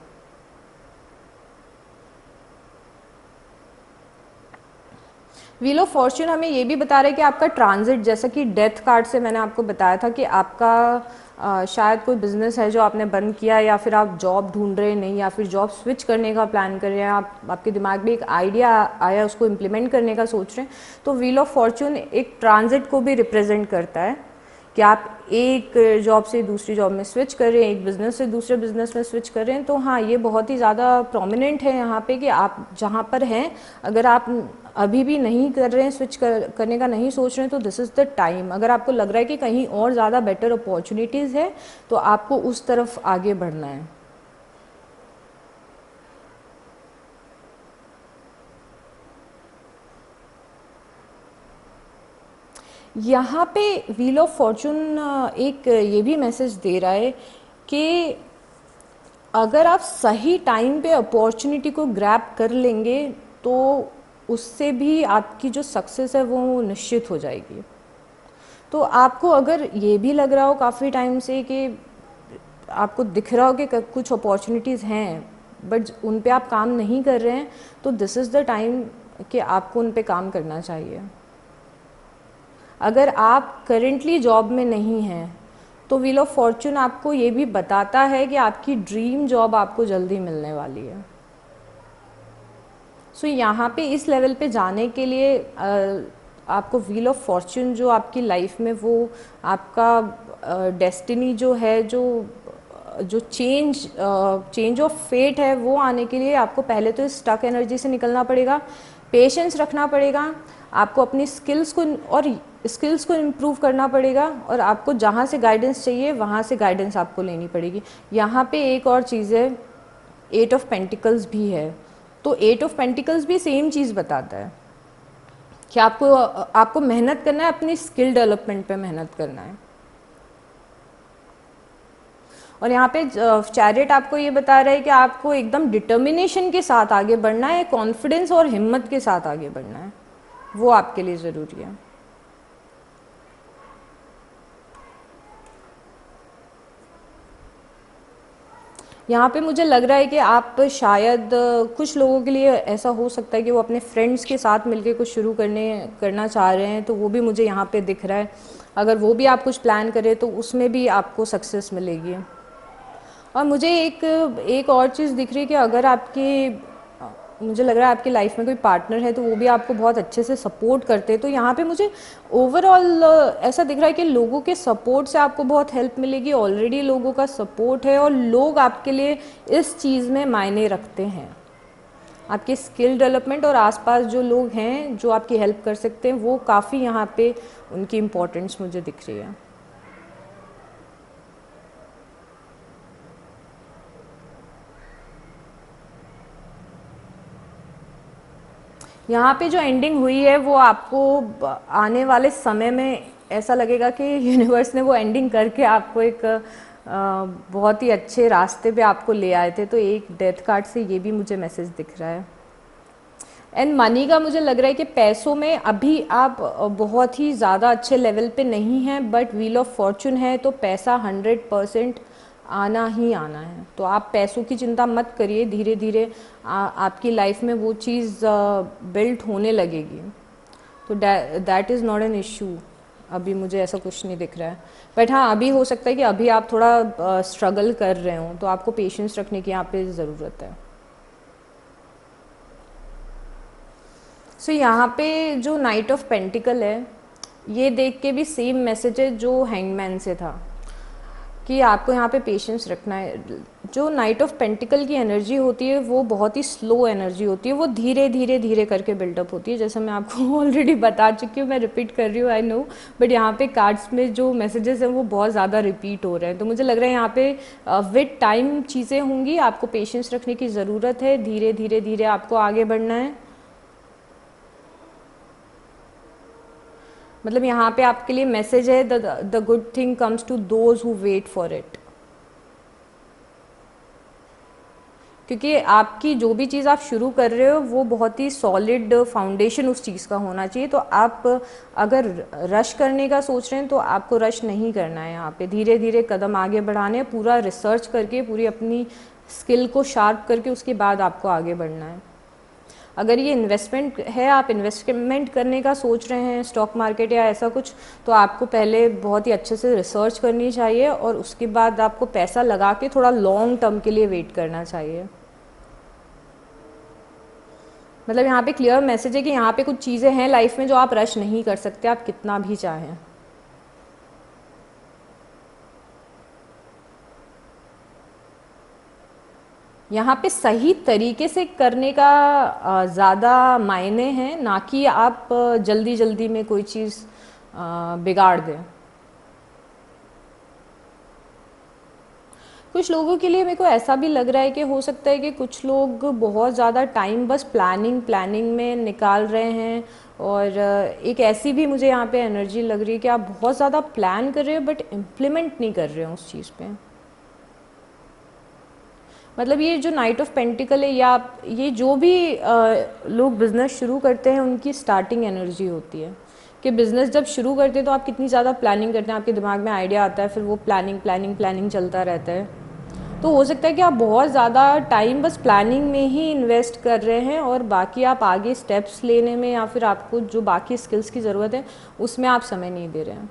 Speaker 1: व्हील ऑफ फॉर्च्यून हमें ये भी बता रहा है कि आपका ट्रांजिट, जैसा कि डेथ कार्ड से मैंने आपको बताया था कि आपका शायद कोई बिजनेस है जो आपने बंद किया, या फिर आप जॉब ढूंढ रहे नहीं, या फिर जॉब स्विच करने का प्लान कर रहे हैं, आपके दिमाग में एक आइडिया आया उसको इम्प्लीमेंट करने का सोच रहे हैं। तो व्हील ऑफ फॉर्च्यून एक ट्रांजिट को भी रिप्रेजेंट करता है कि आप एक जॉब से दूसरी जॉब में स्विच कर रहे हैं, एक बिज़नेस से दूसरे बिज़नेस में स्विच कर रहे हैं। तो हाँ, ये बहुत ही ज़्यादा प्रोमिनेंट है यहाँ पे कि आप जहाँ पर हैं, अगर आप अभी भी नहीं कर रहे हैं, स्विच करने का नहीं सोच रहे हैं, तो दिस इज़ द टाइम। अगर आपको लग रहा है कि कहीं और ज़्यादा बेटर अपॉर्चुनिटीज़ है तो आपको उस तरफ आगे बढ़ना है। यहाँ पे व्हील ऑफ फॉर्चून एक ये भी मैसेज दे रहा है कि अगर आप सही टाइम पे अपॉर्चुनिटी को ग्रैब कर लेंगे तो उससे भी आपकी जो सक्सेस है वो निश्चित हो जाएगी। तो आपको अगर ये भी लग रहा हो काफ़ी टाइम से कि आपको दिख रहा हो कि कुछ अपॉर्चुनिटीज़ हैं बट उन पे आप काम नहीं कर रहे हैं, तो दिस इज़ द टाइम कि आपको उन पे काम करना चाहिए। अगर आप करेंटली जॉब में नहीं हैं तो व्हील ऑफ फॉर्चून आपको ये भी बताता है कि आपकी ड्रीम जॉब आपको जल्दी मिलने वाली है। सो यहाँ पे इस लेवल पे जाने के लिए आपको व्हील ऑफ फॉर्चून जो आपकी लाइफ में वो आपका डेस्टिनी जो है, जो चेंज ऑफ फेट है, वो आने के लिए आपको पहले तो स्टक एनर्जी से निकलना पड़ेगा, पेशेंस रखना पड़ेगा, आपको अपनी स्किल्स को इम्प्रूव करना पड़ेगा, और आपको जहाँ से गाइडेंस चाहिए वहाँ से गाइडेंस आपको लेनी पड़ेगी। यहाँ पे एक और चीज़ है, 8 ऑफ पेंटिकल्स भी है। तो 8 ऑफ पेंटिकल्स भी सेम चीज़ बताता है कि आपको मेहनत करना है, अपनी स्किल डेवलपमेंट पे मेहनत करना है। और यहाँ पे चैरियट आपको ये बता रहा है कि आपको एकदम डिटर्मिनेशन के साथ आगे बढ़ना है, कॉन्फिडेंस और हिम्मत के साथ आगे बढ़ना है, वो आपके लिए ज़रूरी है। यहाँ पे मुझे लग रहा है कि आप शायद कुछ लोगों के लिए ऐसा हो सकता है कि वो अपने फ्रेंड्स के साथ मिलके कुछ शुरू करना चाह रहे हैं, तो वो भी मुझे यहाँ पे दिख रहा है। अगर वो भी आप कुछ प्लान करें तो उसमें भी आपको सक्सेस मिलेगी। और मुझे एक और चीज़ दिख रही है कि अगर मुझे लग रहा है आपकी लाइफ में कोई पार्टनर है तो वो भी आपको बहुत अच्छे से सपोर्ट करते हैं। तो यहाँ पे मुझे ओवरऑल ऐसा दिख रहा है कि लोगों के सपोर्ट से आपको बहुत हेल्प मिलेगी, ऑलरेडी लोगों का सपोर्ट है और लोग आपके लिए इस चीज़ में मायने रखते हैं। आपके स्किल डेवलपमेंट और आसपास जो लोग हैं जो आपकी हेल्प कर सकते हैं, वो काफ़ी यहाँ पे उनकी इम्पोर्टेंस मुझे दिख रही है। यहाँ पे जो एंडिंग हुई है वो आपको आने वाले समय में ऐसा लगेगा कि यूनिवर्स ने वो एंडिंग करके आपको एक बहुत ही अच्छे रास्ते पे आपको ले आए थे। तो एक डेथ कार्ड से ये भी मुझे मैसेज दिख रहा है। एंड मनी का मुझे लग रहा है कि पैसों में अभी आप बहुत ही ज़्यादा अच्छे लेवल पे नहीं हैं, बट व्हील ऑफ फॉर्चून है तो पैसा 100% आना ही आना है। तो आप पैसों की चिंता मत करिए, धीरे धीरे आपकी लाइफ में वो चीज़ बिल्ट होने लगेगी। तो that is not an issue. अभी मुझे ऐसा कुछ नहीं दिख रहा है, बट हाँ अभी हो सकता है कि अभी आप थोड़ा स्ट्रगल कर रहे हो, तो आपको पेशेंस रखने की यहाँ पे ज़रूरत है। सो यहाँ पे जो नाइट ऑफ पेंटिकल है, ये देख के भी सेम मैसेज है जो हैंगमैन से था कि आपको यहाँ पे पेशेंस रखना है। जो नाइट ऑफ पेंटिकल की एनर्जी होती है वो बहुत ही स्लो एनर्जी होती है, वो धीरे धीरे धीरे करके बिल्डअप होती है, जैसे मैं आपको ऑलरेडी बता चुकी हूँ, मैं रिपीट कर रही हूँ, आई नो, बट यहाँ पे कार्ड्स में जो मैसेजेस हैं वो बहुत ज़्यादा रिपीट हो रहे हैं। तो मुझे लग रहा है यहाँ पे विद टाइम चीज़ें होंगी, आपको पेशेंस रखने की ज़रूरत है, धीरे धीरे धीरे आपको आगे बढ़ना है। मतलब यहाँ पे आपके लिए मैसेज है, the good thing comes to those who wait for it. क्योंकि आपकी जो भी चीज़ आप शुरू कर रहे हो वो बहुत ही सॉलिड फाउंडेशन उस चीज़ का होना चाहिए। तो आप अगर रश करने का सोच रहे हैं तो आपको रश नहीं करना है, यहाँ पे धीरे धीरे कदम आगे बढ़ाने हैं, पूरा रिसर्च करके, पूरी अपनी स्किल को शार्प करके उसके बाद आपको आगे बढ़ना है। अगर ये इन्वेस्टमेंट है, आप इन्वेस्टमेंट करने का सोच रहे हैं स्टॉक मार्केट या ऐसा कुछ, तो आपको पहले बहुत ही अच्छे से रिसर्च करनी चाहिए और उसके बाद आपको पैसा लगा के थोड़ा लॉन्ग टर्म के लिए वेट करना चाहिए। मतलब यहाँ पे क्लियर मैसेज है कि यहाँ पे कुछ चीज़ें हैं लाइफ में जो आप रश नहीं कर सकते, आप कितना भी चाहें। यहाँ पे सही तरीके से करने का ज़्यादा मायने हैं, ना कि आप जल्दी जल्दी में कोई चीज़ बिगाड़ दें। कुछ लोगों के लिए मेरे को ऐसा भी लग रहा है कि हो सकता है कि कुछ लोग बहुत ज़्यादा टाइम बस प्लानिंग में निकाल रहे हैं, और एक ऐसी भी मुझे यहाँ पे एनर्जी लग रही है कि आप बहुत ज़्यादा प्लान कर रहे हो बट इम्प्लीमेंट नहीं कर रहे हो उस चीज़ पे। मतलब ये जो नाइट ऑफ पेंटिकल है, या ये जो भी लोग बिज़नेस शुरू करते हैं उनकी स्टार्टिंग एनर्जी होती है कि बिज़नेस जब शुरू करते हैं तो आप कितनी ज़्यादा प्लानिंग करते हैं, आपके दिमाग में आइडिया आता है, फिर वो प्लानिंग चलता रहता है। तो हो सकता है कि आप बहुत ज़्यादा टाइम बस प्लानिंग में ही इन्वेस्ट कर रहे हैं और बाकी आप आगे स्टेप्स लेने में या फिर आपको जो बाकी स्किल्स की ज़रूरत है उसमें आप समय नहीं दे रहे हैं।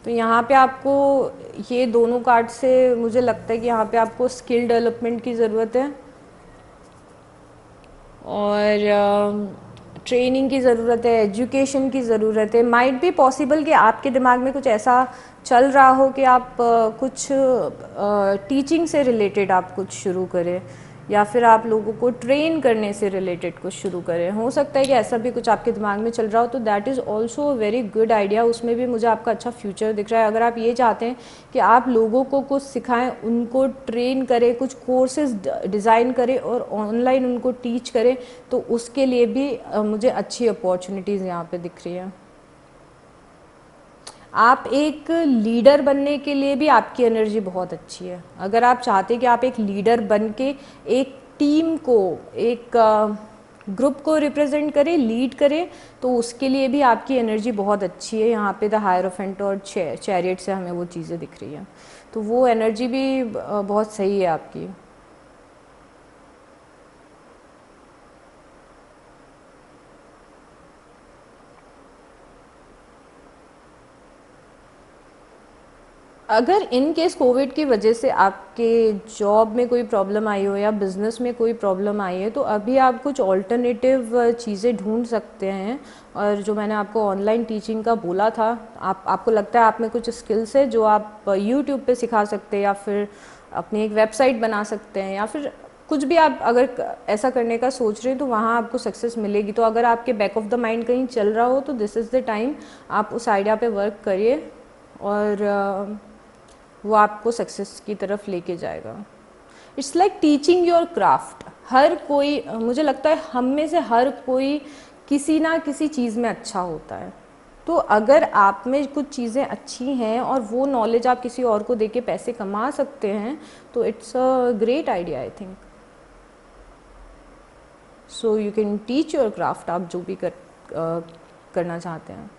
Speaker 1: तो यहाँ पे आपको ये दोनों कार्ड से मुझे लगता है कि यहाँ पे आपको स्किल डेवलपमेंट की ज़रूरत है और ट्रेनिंग की ज़रूरत है, एजुकेशन की ज़रूरत है। माइट भी पॉसिबल कि आपके दिमाग में कुछ ऐसा चल रहा हो कि आप कुछ टीचिंग से रिलेटेड आप कुछ शुरू करें या फिर आप लोगों को ट्रेन करने से रिलेटेड कुछ शुरू करें। हो सकता है कि ऐसा भी कुछ आपके दिमाग में चल रहा हो, तो that is also a very good idea. उसमें भी मुझे आपका अच्छा फ्यूचर दिख रहा है। अगर आप ये चाहते हैं कि आप लोगों को कुछ सिखाएं, उनको ट्रेन करें, कुछ कोर्सेज डिज़ाइन करें और ऑनलाइन उनको टीच करें, तो उसके लिए भी मुझे अच्छी अपॉर्चुनिटीज़ यहाँ पे दिख रही हैं। आप एक लीडर बनने के लिए भी आपकी एनर्जी बहुत अच्छी है। अगर आप चाहते हैं कि आप एक लीडर बन के एक टीम को, एक ग्रुप को रिप्रेजेंट करें, लीड करें, तो उसके लिए भी आपकी एनर्जी बहुत अच्छी है। यहाँ पे द हायरोफेंट और चैरियट से हमें वो चीज़ें दिख रही हैं, तो वो एनर्जी भी बहुत सही है आपकी। अगर इन केस कोविड की वजह से आपके जॉब में कोई प्रॉब्लम आई हो या बिज़नेस में कोई प्रॉब्लम आई है, तो अभी आप कुछ ऑल्टरनेटिव चीज़ें ढूंढ सकते हैं। और जो मैंने आपको ऑनलाइन टीचिंग का बोला था, आपको लगता है आप में कुछ स्किल्स है जो आप यूट्यूब पे सिखा सकते हैं या फिर अपनी एक वेबसाइट बना सकते हैं, या फिर कुछ भी आप अगर ऐसा करने का सोच रहे हैं तो वहाँ आपको सक्सेस मिलेगी। तो अगर आपके बैक ऑफ द माइंड कहीं चल रहा हो तो दिस इज़ द टाइम आप उस आइडिया पे वर्क करिए और वो आपको सक्सेस की तरफ लेके जाएगा। It's like teaching your craft. हर कोई, मुझे लगता है हम में से हर कोई किसी ना किसी चीज़ में अच्छा होता है। तो अगर आप में कुछ चीज़ें अच्छी हैं और वो नॉलेज आप किसी और को देके पैसे कमा सकते हैं, तो it's a great idea I think. So you can teach your craft, आप जो भी करना चाहते हैं।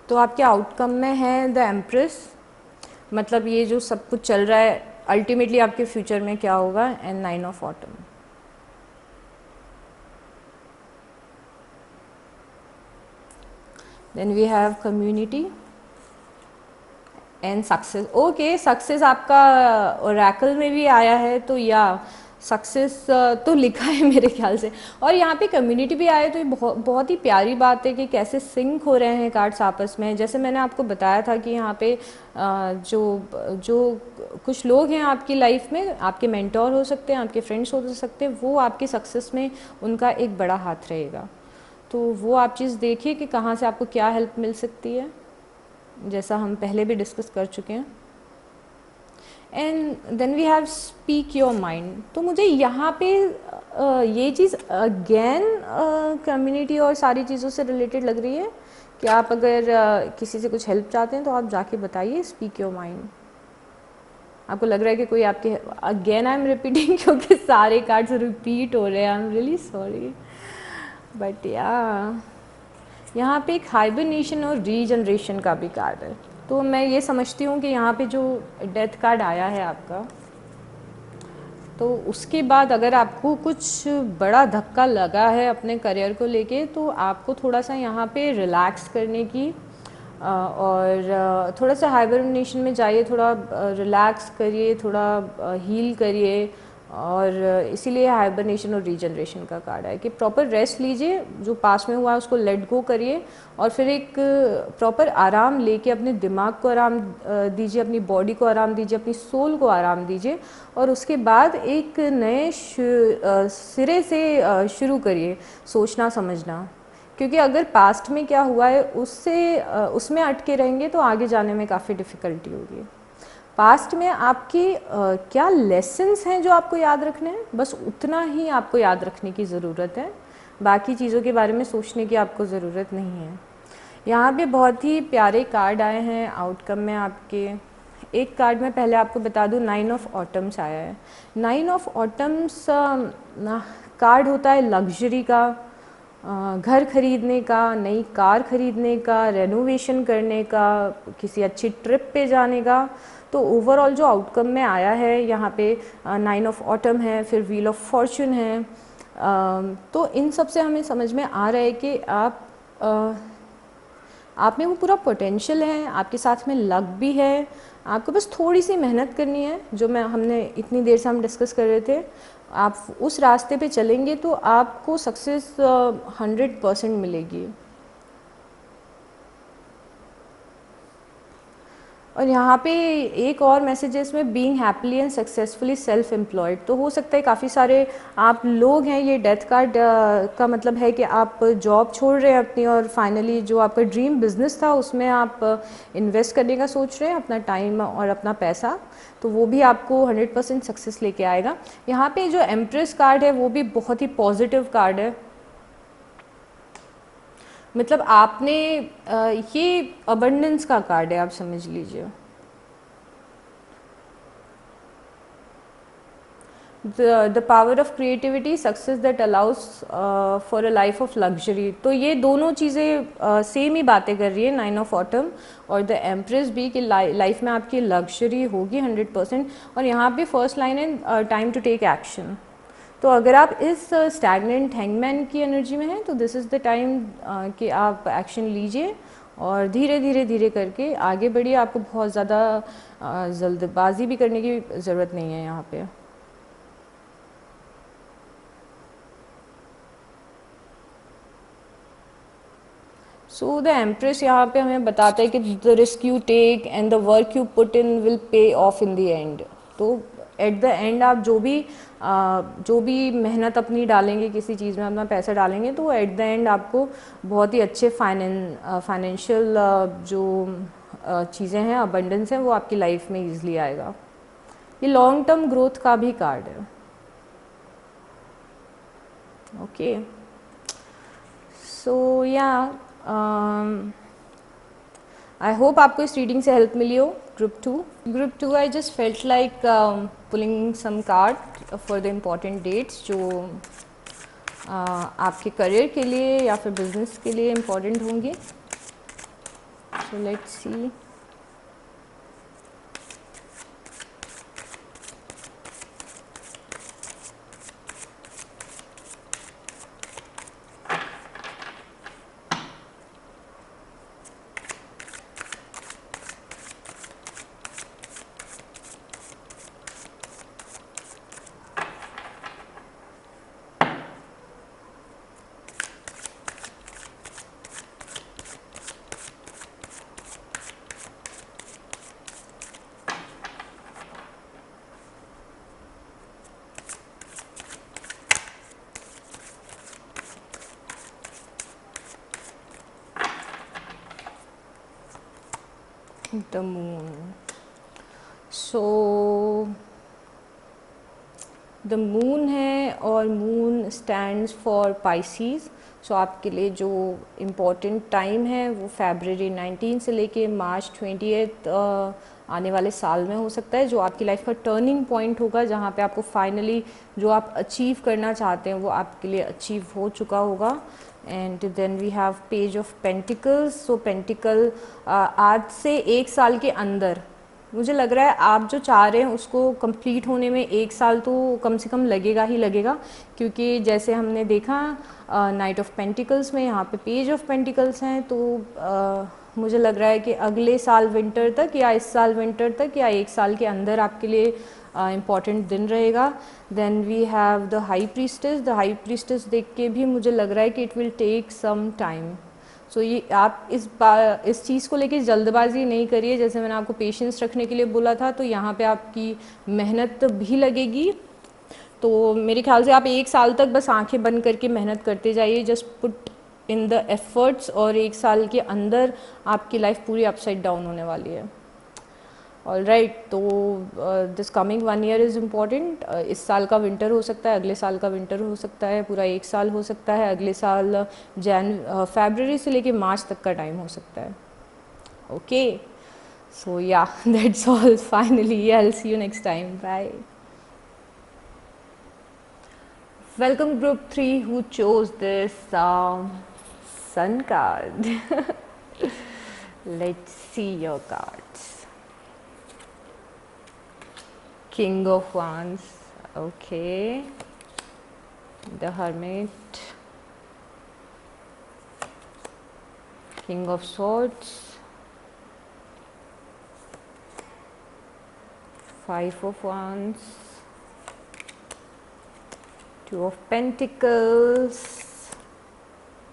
Speaker 1: तो आपके आउटकम में है द एम्प्रेस, मतलब ये जो सब कुछ चल रहा है अल्टीमेटली आपके फ्यूचर में क्या होगा, and 9 of autumn. Then we have community and success. Okay, success आपका ओरेकल में भी आया है, तो या सक्सेस तो लिखा है मेरे ख्याल से। और यहाँ पे कम्युनिटी भी आया, तो ये बहुत ही प्यारी बात है कि कैसे सिंक हो रहे हैं कार्ड्स आपस में। जैसे मैंने आपको बताया था कि यहाँ पे जो जो कुछ लोग हैं आपकी लाइफ में, आपके मेंटोर हो सकते हैं, आपके फ्रेंड्स हो सकते हैं, वो आपकी सक्सेस में उनका एक बड़ा हाथ रहेगा। तो वो आप चीज़ देखिए कि कहाँ से आपको क्या हेल्प मिल सकती है, जैसा हम पहले भी डिस्कस कर चुके हैं। And then we have speak your mind. तो मुझे यहाँ पे ये चीज़ अगेन कम्युनिटी और सारी चीज़ों से रिलेटेड लग रही है कि आप अगर किसी से कुछ हेल्प चाहते हैं तो आप जाके बताइए, स्पीक योर माइंड। आपको लग रहा है कि कोई आपके, अगेन आई एम रिपीटिंग क्योंकि सारे कार्ड्स रिपीट हो रहे हैं, I am really sorry, but या यहाँ पे एक हाइबरनेशन और रीजनरेशन का भी कार्ड है। तो मैं ये समझती हूँ कि यहाँ पे जो डेथ कार्ड आया है आपका, तो उसके बाद अगर आपको कुछ बड़ा धक्का लगा है अपने करियर को लेके, तो आपको थोड़ा सा यहाँ पे रिलैक्स करने की और थोड़ा सा हाइबरनेशन में जाइए, थोड़ा रिलैक्स करिए, थोड़ा हील करिए। और इसीलिए हाइबरनेशन और रीजनरेशन का कार्ड है कि प्रॉपर रेस्ट लीजिए, जो पास में हुआ है उसको लेट गो करिए और फिर एक प्रॉपर आराम लेके अपने दिमाग को आराम दीजिए, अपनी बॉडी को आराम दीजिए, अपनी सोल को आराम दीजिए, और उसके बाद एक नए सिरे से शुरू करिए सोचना समझना। क्योंकि अगर पास्ट में क्या हुआ है उसमें अटके रहेंगे तो आगे जाने में काफ़ी डिफ़िकल्टी होगी। पास्ट में आपके क्या लेसन्स हैं जो आपको याद रखने हैं, बस उतना ही आपको याद रखने की ज़रूरत है, बाकी चीज़ों के बारे में सोचने की आपको ज़रूरत नहीं है। यहाँ पे बहुत ही प्यारे कार्ड आए हैं आउटकम में आपके। एक कार्ड में पहले आपको बता दूँ, 9 ऑफ ऑटम्स आया है। 9 ऑफ ऑटम्स कार्ड होता है लग्जरी का, घर खरीदने का, नई कार खरीदने का, रेनोवेशन करने का, किसी अच्छी ट्रिप पे जाने का। तो ओवरऑल जो आउटकम में आया है यहाँ पे 9 ऑफ ऑटम है, फिर व्हील ऑफ फॉर्चून है। तो इन सब से हमें समझ में आ रहा है कि आप में वो पूरा पोटेंशियल है, आपके साथ में लक भी है, आपको बस थोड़ी सी मेहनत करनी है, जो हमने इतनी देर से हम डिस्कस कर रहे थे। आप उस रास्ते पे चलेंगे तो आपको सक्सेस 100% मिलेगी। और यहाँ पे एक और मैसेज है इसमें, being happily and successfully self employed. तो हो सकता है काफ़ी सारे आप लोग हैं, ये डेथ कार्ड का मतलब है कि आप जॉब छोड़ रहे हैं अपनी और फाइनली जो आपका ड्रीम बिजनेस था उसमें आप इन्वेस्ट करने का सोच रहे हैं अपना टाइम और अपना पैसा, तो वो भी आपको 100% सक्सेस लेके आएगा। यहाँ पे जो एम्प्रेस कार्ड है वो भी बहुत ही पॉजिटिव कार्ड है। मतलब आपने ये अबंडेंस का कार्ड है, आप समझ लीजिए। The power of creativity, success that allows for a life of luxury. तो ये दोनों चीज़ें सेम ही बातें कर रही है, 9 ऑफ ऑटम और द एम्प्रेस भी, कि लाइफ में आपकी लग्जरी होगी 100%। और यहाँ पे फर्स्ट लाइन है टाइम टू टेक एक्शन। तो अगर आप इस स्टैगनेंट हैंगमैन की एनर्जी में हैं तो दिस इज़ द टाइम कि आप एक्शन लीजिए और धीरे धीरे धीरे करके आगे बढ़िए। आपको बहुत ज़्यादा जल्दबाजी भी करने की ज़रूरत नहीं है यहाँ पे। सो द एम्प्रेस यहाँ पे हमें बताता है कि the risk you take and the work you put in will pay off in the end. तो एट द एंड आप जो भी मेहनत अपनी डालेंगे, किसी चीज़ में अपना पैसा डालेंगे, तो एट द एंड आपको बहुत ही अच्छे फाइनेंशियल जो चीज़ें हैं, अबंडेंस हैं, वो आपकी लाइफ में ईजिली आएगा। ये लॉन्ग टर्म ग्रोथ का भी कार्ड है। ओके, सो या आई होप आपको इस रीडिंग से हेल्प मिली हो। Group two I just felt like pulling some card for the important dates जो आपके करियर के लिए या फिर बिजनेस के लिए इम्पॉर्टेंट होंगी। So let's see. The moon. So the moon है और moon stands for Pisces. सो आपके लिए जो इम्पोर्टेंट टाइम है वो February 19 से लेके March 28 आने वाले साल में हो सकता है, जो आपकी लाइफ का टर्निंग पॉइंट होगा, जहाँ पे आपको फाइनली जो आप अचीव करना चाहते हैं वो आपके लिए अचीव हो चुका होगा। And then we have page of pentacles. So pentacle आज से 1 साल के अंदर मुझे लग रहा है आप जो चाह रहे हैं उसको कंप्लीट होने में 1 साल तो कम से कम लगेगा ही लगेगा, क्योंकि जैसे हमने देखा नाइट ऑफ पेंटिकल्स में यहाँ पे पेज ऑफ पेंटिकल्स हैं। तो मुझे लग रहा है कि अगले साल विंटर तक या इस साल विंटर तक या 1 साल के अंदर आपके लिए इम्पॉर्टेंट दिन रहेगा। Then we have the high priestess. The high priestess देख के भी मुझे लग रहा है कि it will take some time. So ये आप इस चीज़ को लेके जल्दबाजी नहीं करिए, जैसे मैंने आपको पेशेंस रखने के लिए बोला था, तो यहाँ पे आपकी मेहनत भी लगेगी। तो मेरे ख्याल से आप 1 साल तक बस आंखें बंद करके मेहनत करते जाइए, just put in the efforts, और 1 साल के अंदर आपकी लाइफ पूरी अपसाइड डाउन होने वाली है। ऑल राइट, तो this coming 1 year is important. इस साल का विंटर हो सकता है, अगले साल का विंटर हो सकता है, पूरा 1 साल हो सकता है, अगले साल फरवरी से लेके मार्च तक का टाइम हो सकता है। ओके, सो या that's all finally, I will see you next time, bye. Welcome group 3 who chose this sun card. Let's see your cards. King of Wands, okay. The Hermit, King of Swords, Five of Wands, Two of Pentacles,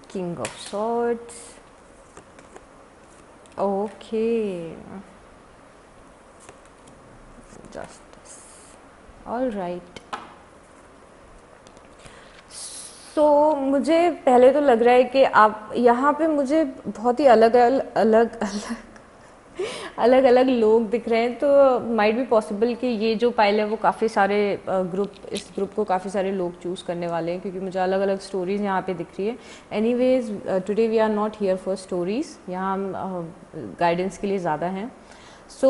Speaker 1: King of Swords, okay, Justice, all right. So मुझे पहले तो लग रहा है कि आप यहाँ पे मुझे बहुत ही अलग अलग अलग अलग लोग दिख रहे हैं, तो माइट बी पॉसिबल कि ये जो पाइल है वो काफ़ी सारे इस ग्रुप को काफ़ी सारे लोग चूज़ करने वाले हैं, क्योंकि मुझे अलग अलग स्टोरीज़ यहाँ पे दिख रही है। Anyways today we are not here for stories, यहाँ हम गाइडेंस के लिए ज़्यादा हैं। सो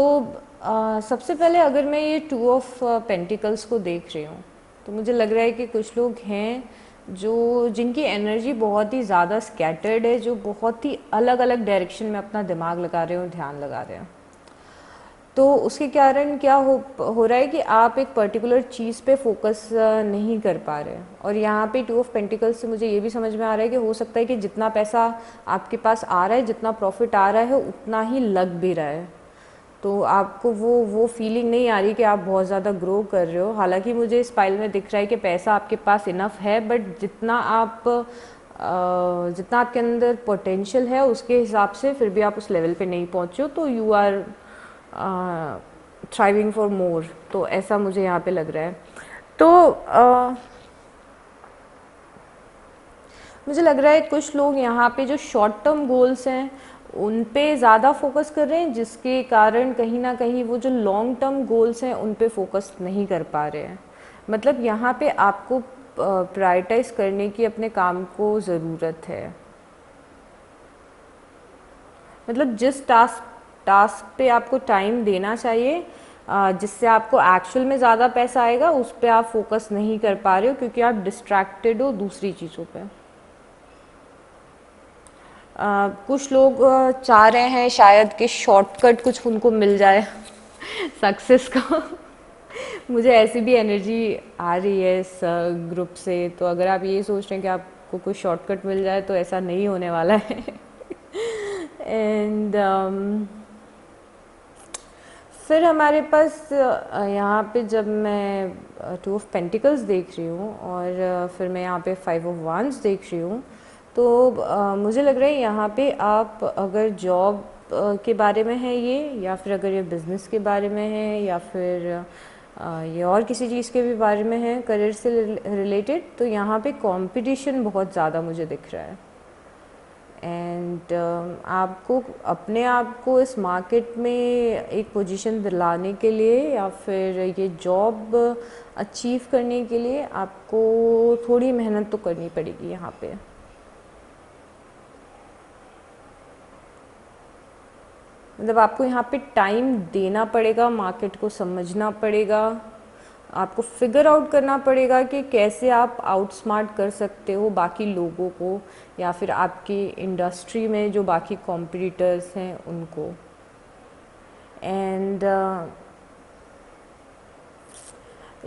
Speaker 1: सबसे पहले अगर मैं ये 2 ऑफ पेंटिकल्स को देख रही हूँ, तो मुझे लग रहा है कि कुछ लोग हैं जिनकी एनर्जी बहुत ही ज़्यादा स्कैटर्ड है, जो बहुत ही अलग अलग डायरेक्शन में अपना दिमाग लगा रहे हैं और ध्यान लगा रहे हैं। तो उसके कारण क्या हो रहा है कि आप एक पर्टिकुलर चीज़ पे फोकस नहीं कर पा रहे हैं। और यहाँ पे 2 ऑफ पेंटिकल्स से मुझे ये भी समझ में आ रहा है कि हो सकता है कि जितना पैसा आपके पास आ रहा है, जितना प्रॉफिट आ रहा है, उतना ही लग भी रहा है। तो आपको वो फीलिंग नहीं आ रही कि आप बहुत ज़्यादा ग्रो कर रहे हो। हालांकि मुझे इस फाइल में दिख रहा है कि पैसा आपके पास इनफ है, बट जितना आपके अंदर पोटेंशियल है उसके हिसाब से फिर भी आप उस लेवल पे नहीं पहुँचे हो, तो you are thriving for more. तो ऐसा मुझे यहाँ पे लग रहा है। तो मुझे लग रहा है कुछ लोग यहाँ पे जो शॉर्ट टर्म गोल्स हैं उन पे ज़्यादा फोकस कर रहे हैं, जिसके कारण कहीं ना कहीं वो जो लॉन्ग टर्म गोल्स हैं उन पे फोकस नहीं कर पा रहे हैं। मतलब यहाँ पे आपको प्रायोरिटाइज करने की अपने काम को ज़रूरत है। मतलब जिस टास्क पे आपको टाइम देना चाहिए, जिससे आपको एक्चुअल में ज़्यादा पैसा आएगा, उस पर आप फोकस नहीं कर पा रहे हो क्योंकि आप डिस्ट्रैक्टेड हो दूसरी चीज़ों पे। कुछ लोग चाह रहे हैं शायद कि शॉर्टकट कुछ उनको मिल जाए सक्सेस का। मुझे ऐसी भी एनर्जी आ रही है इस ग्रुप से। तो अगर आप ये सोच रहे हैं कि आपको कोई शॉर्टकट मिल जाए, तो ऐसा नहीं होने वाला है। एंड फिर हमारे पास यहाँ पे जब मैं 2 ऑफ पेंटिकल्स देख रही हूँ और फिर मैं यहाँ पे 5 ऑफ वांड्स देख रही हूँ, तो मुझे लग रहा है यहाँ पे आप अगर जॉब के बारे में है ये, या फिर अगर ये बिज़नेस के बारे में है, या फिर ये और किसी चीज़ के भी बारे में है करियर से रिलेटेड, तो यहाँ पे कंपटीशन बहुत ज़्यादा मुझे दिख रहा है। एंड आपको अपने आप को इस मार्केट में एक पोजीशन दिलाने के लिए या फिर ये जॉब अचीव करने के लिए आपको थोड़ी मेहनत तो करनी पड़ेगी यहाँ पे। मतलब आपको यहाँ पे टाइम देना पड़ेगा, मार्केट को समझना पड़ेगा, आपको फिगर आउट करना पड़ेगा कि कैसे आप आउटस्मार्ट कर सकते हो बाकी लोगों को, या फिर आपकी इंडस्ट्री में जो बाकी कॉम्पिटिटर्स हैं उनको। एंड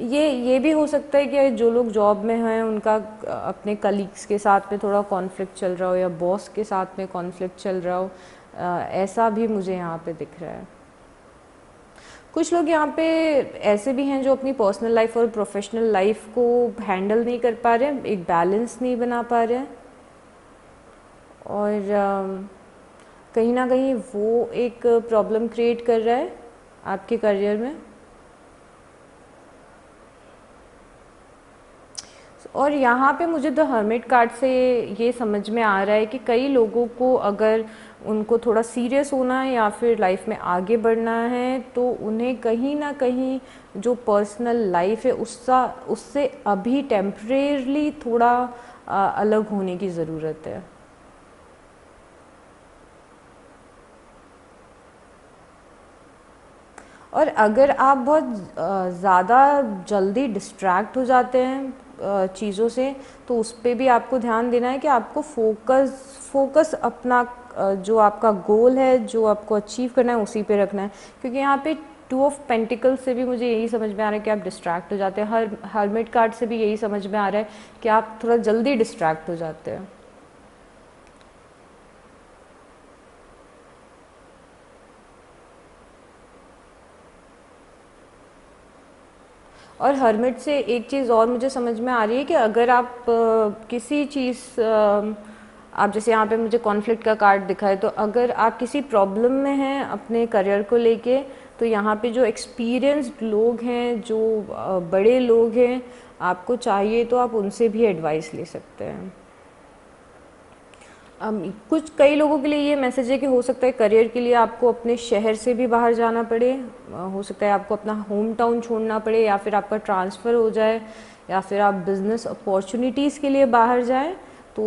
Speaker 1: ये भी हो सकता है कि जो लोग जॉब में हैं उनका अपने कलीग्स के साथ में थोड़ा कॉन्फ्लिक्ट चल रहा हो, या बॉस के साथ में कॉन्फ्लिक्ट चल रहा हो, ऐसा भी मुझे यहाँ पे दिख रहा है। कुछ लोग यहाँ पे ऐसे भी हैं जो अपनी पर्सनल लाइफ और प्रोफेशनल लाइफ को हैंडल नहीं कर पा रहे हैं, एक बैलेंस नहीं बना पा रहे हैं, और कहीं ना कहीं वो एक प्रॉब्लम क्रिएट कर रहा है आपके करियर में। और यहाँ पे मुझे द हर्मिट कार्ड से ये समझ में आ रहा है कि कई लोगों को अगर उनको थोड़ा सीरियस होना है या फिर लाइफ में आगे बढ़ना है तो उन्हें कहीं ना कहीं जो पर्सनल लाइफ है उससे अभी टेम्परेरली थोड़ा अलग होने की ज़रूरत है। और अगर आप बहुत ज़्यादा जल्दी डिस्ट्रैक्ट हो जाते हैं चीज़ों से तो उस पर भी आपको ध्यान देना है कि आपको फोकस अपना जो आपका गोल है जो आपको अचीव करना है उसी पे रखना है, क्योंकि यहाँ पे टू ऑफ पेंटिकल से भी मुझे यही समझ में आ रहा है कि आप डिस्ट्रैक्ट हो जाते हैं। हर्मिट कार्ड से भी यही समझ में आ रहा है कि आप थोड़ा जल्दी डिस्ट्रैक्ट हो जाते हैं। और हर्मिट से एक चीज़ और मुझे समझ में आ रही है कि अगर आप किसी चीज़ आप जैसे यहाँ पे मुझे कॉन्फ्लिक्ट का कार्ड दिखा है, तो अगर आप किसी प्रॉब्लम में हैं अपने करियर को लेके तो यहाँ पे जो एक्सपीरियंस्ड लोग हैं, जो बड़े लोग हैं, आपको चाहिए तो आप उनसे भी एडवाइस ले सकते हैं। कुछ कई लोगों के लिए ये मैसेज है कि हो सकता है करियर के लिए आपको अपने शहर से भी बाहर जाना पड़े, हो सकता है आपको अपना होम टाउन छोड़ना पड़े या फिर आपका ट्रांसफ़र हो जाए या फिर आप बिज़नेस अपॉर्चुनिटीज़ के लिए बाहर जाएं। तो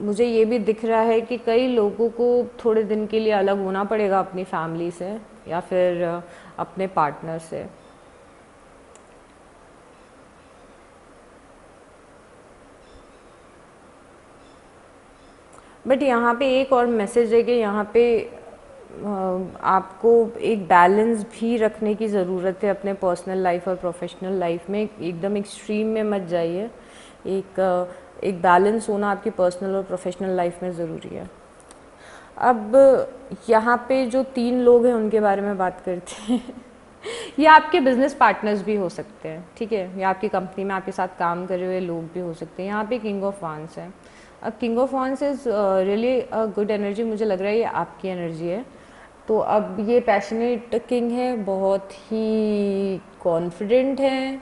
Speaker 1: मुझे ये भी दिख रहा है कि कई लोगों को थोड़े दिन के लिए अलग होना पड़ेगा अपनी फैमिली से या फिर अपने पार्टनर से। बट यहाँ पे एक और मैसेज है कि यहाँ पे आपको एक बैलेंस भी रखने की ज़रूरत है अपने पर्सनल लाइफ और प्रोफेशनल लाइफ में। एकदम एक्सट्रीम में मत जाइए, एक बैलेंस होना आपकी पर्सनल और प्रोफेशनल लाइफ में ज़रूरी है। अब यहाँ पे जो 3 लोग हैं उनके बारे में बात करते हैं ये आपके बिजनेस पार्टनर्स भी हो सकते हैं, ठीक है, या आपकी कंपनी में आपके साथ काम कर रहे हुए लोग भी हो सकते हैं। यहाँ पे किंग ऑफ वांड्स है। अब king of wands is really a good energy, मुझे लग रहा है ये आपकी एनर्जी है। तो अब ये पैशनेट किंग है, बहुत ही कॉन्फिडेंट है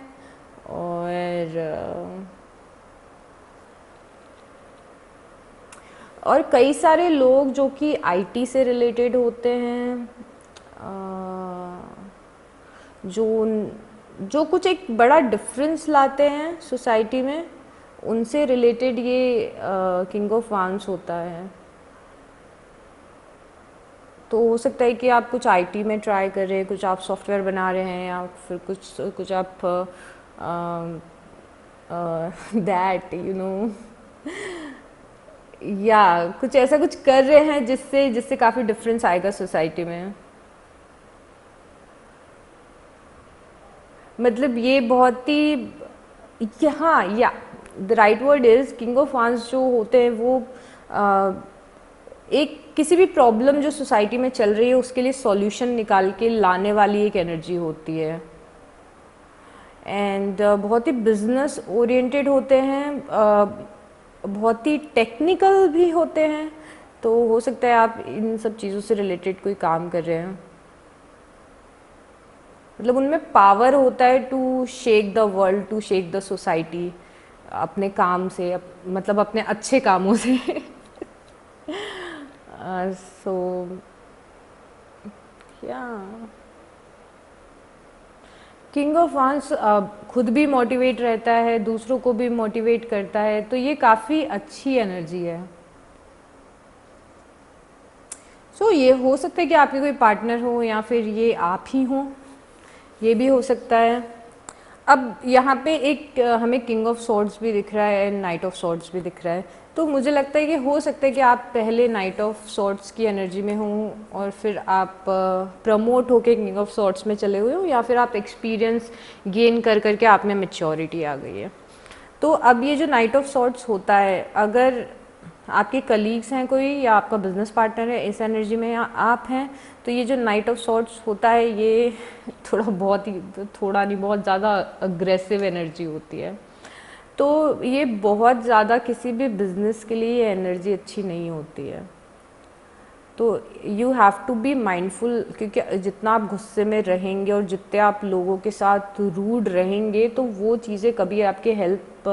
Speaker 1: और कई सारे लोग जो कि आईटी से रिलेटेड होते हैं, जो जो कुछ एक बड़ा डिफरेंस लाते हैं सोसाइटी में, उनसे रिलेटेड ये किंग ऑफ वांड्स होता है। तो हो सकता है कि आप कुछ आईटी में ट्राई कर रहे हैं, कुछ आप सॉफ्टवेयर बना रहे हैं या फिर कुछ आप दैट यू नो या कुछ ऐसा कुछ कर रहे हैं जिससे जिससे काफ़ी डिफरेंस आएगा सोसाइटी में। मतलब ये बहुत ही हाँ, या the right word is king of wands जो होते हैं वो एक किसी भी प्रॉब्लम जो सोसाइटी में चल रही है उसके लिए सॉल्यूशन निकाल के लाने वाली एक एनर्जी होती है। एंड बहुत ही बिजनेस ओरिएंटेड होते हैं, बहुत ही टेक्निकल भी होते हैं। तो हो सकता है आप इन सब चीज़ों से रिलेटेड कोई काम कर रहे हैं। मतलब उनमें पावर होता है to shake the world, to shake the society अपने काम से, मतलब अपने अच्छे कामों से सो या किंग ऑफ वांड्स खुद भी मोटिवेट रहता है, दूसरों को भी मोटिवेट करता है, तो ये काफ़ी अच्छी एनर्जी है। सो ये हो सकता है कि आपके कोई पार्टनर हो या फिर ये आप ही हो, ये भी हो सकता है। अब यहाँ पे एक हमें किंग ऑफ सॉर्ड्स भी दिख रहा है एंड नाइट ऑफ सॉर्ड्स भी दिख रहा है, तो मुझे लगता है कि हो सकता है कि आप पहले नाइट ऑफ सॉर्ड्स की एनर्जी में हों और फिर आप प्रमोट होके किंग ऑफ सॉर्ड्स में चले हुए हो, या फिर आप एक्सपीरियंस गेन कर करके आप में मैच्योरिटी आ गई है। तो अब ये जो नाइट ऑफ सॉर्ड्स होता है, अगर आपके कलीग्स हैं कोई या आपका बिजनेस पार्टनर है इस एनर्जी में या आप हैं, तो ये जो नाइट ऑफ सॉर्ड्स होता है ये थोड़ा नहीं बहुत ज़्यादा अग्रेसिव एनर्जी होती है। तो ये बहुत ज़्यादा किसी भी बिजनेस के लिए ये एनर्जी अच्छी नहीं होती है। तो you have to be mindful, क्योंकि जितना आप गुस्से में रहेंगे और जितने आप लोगों के साथ रूड रहेंगे तो वो चीज़ें कभी आपके हेल्प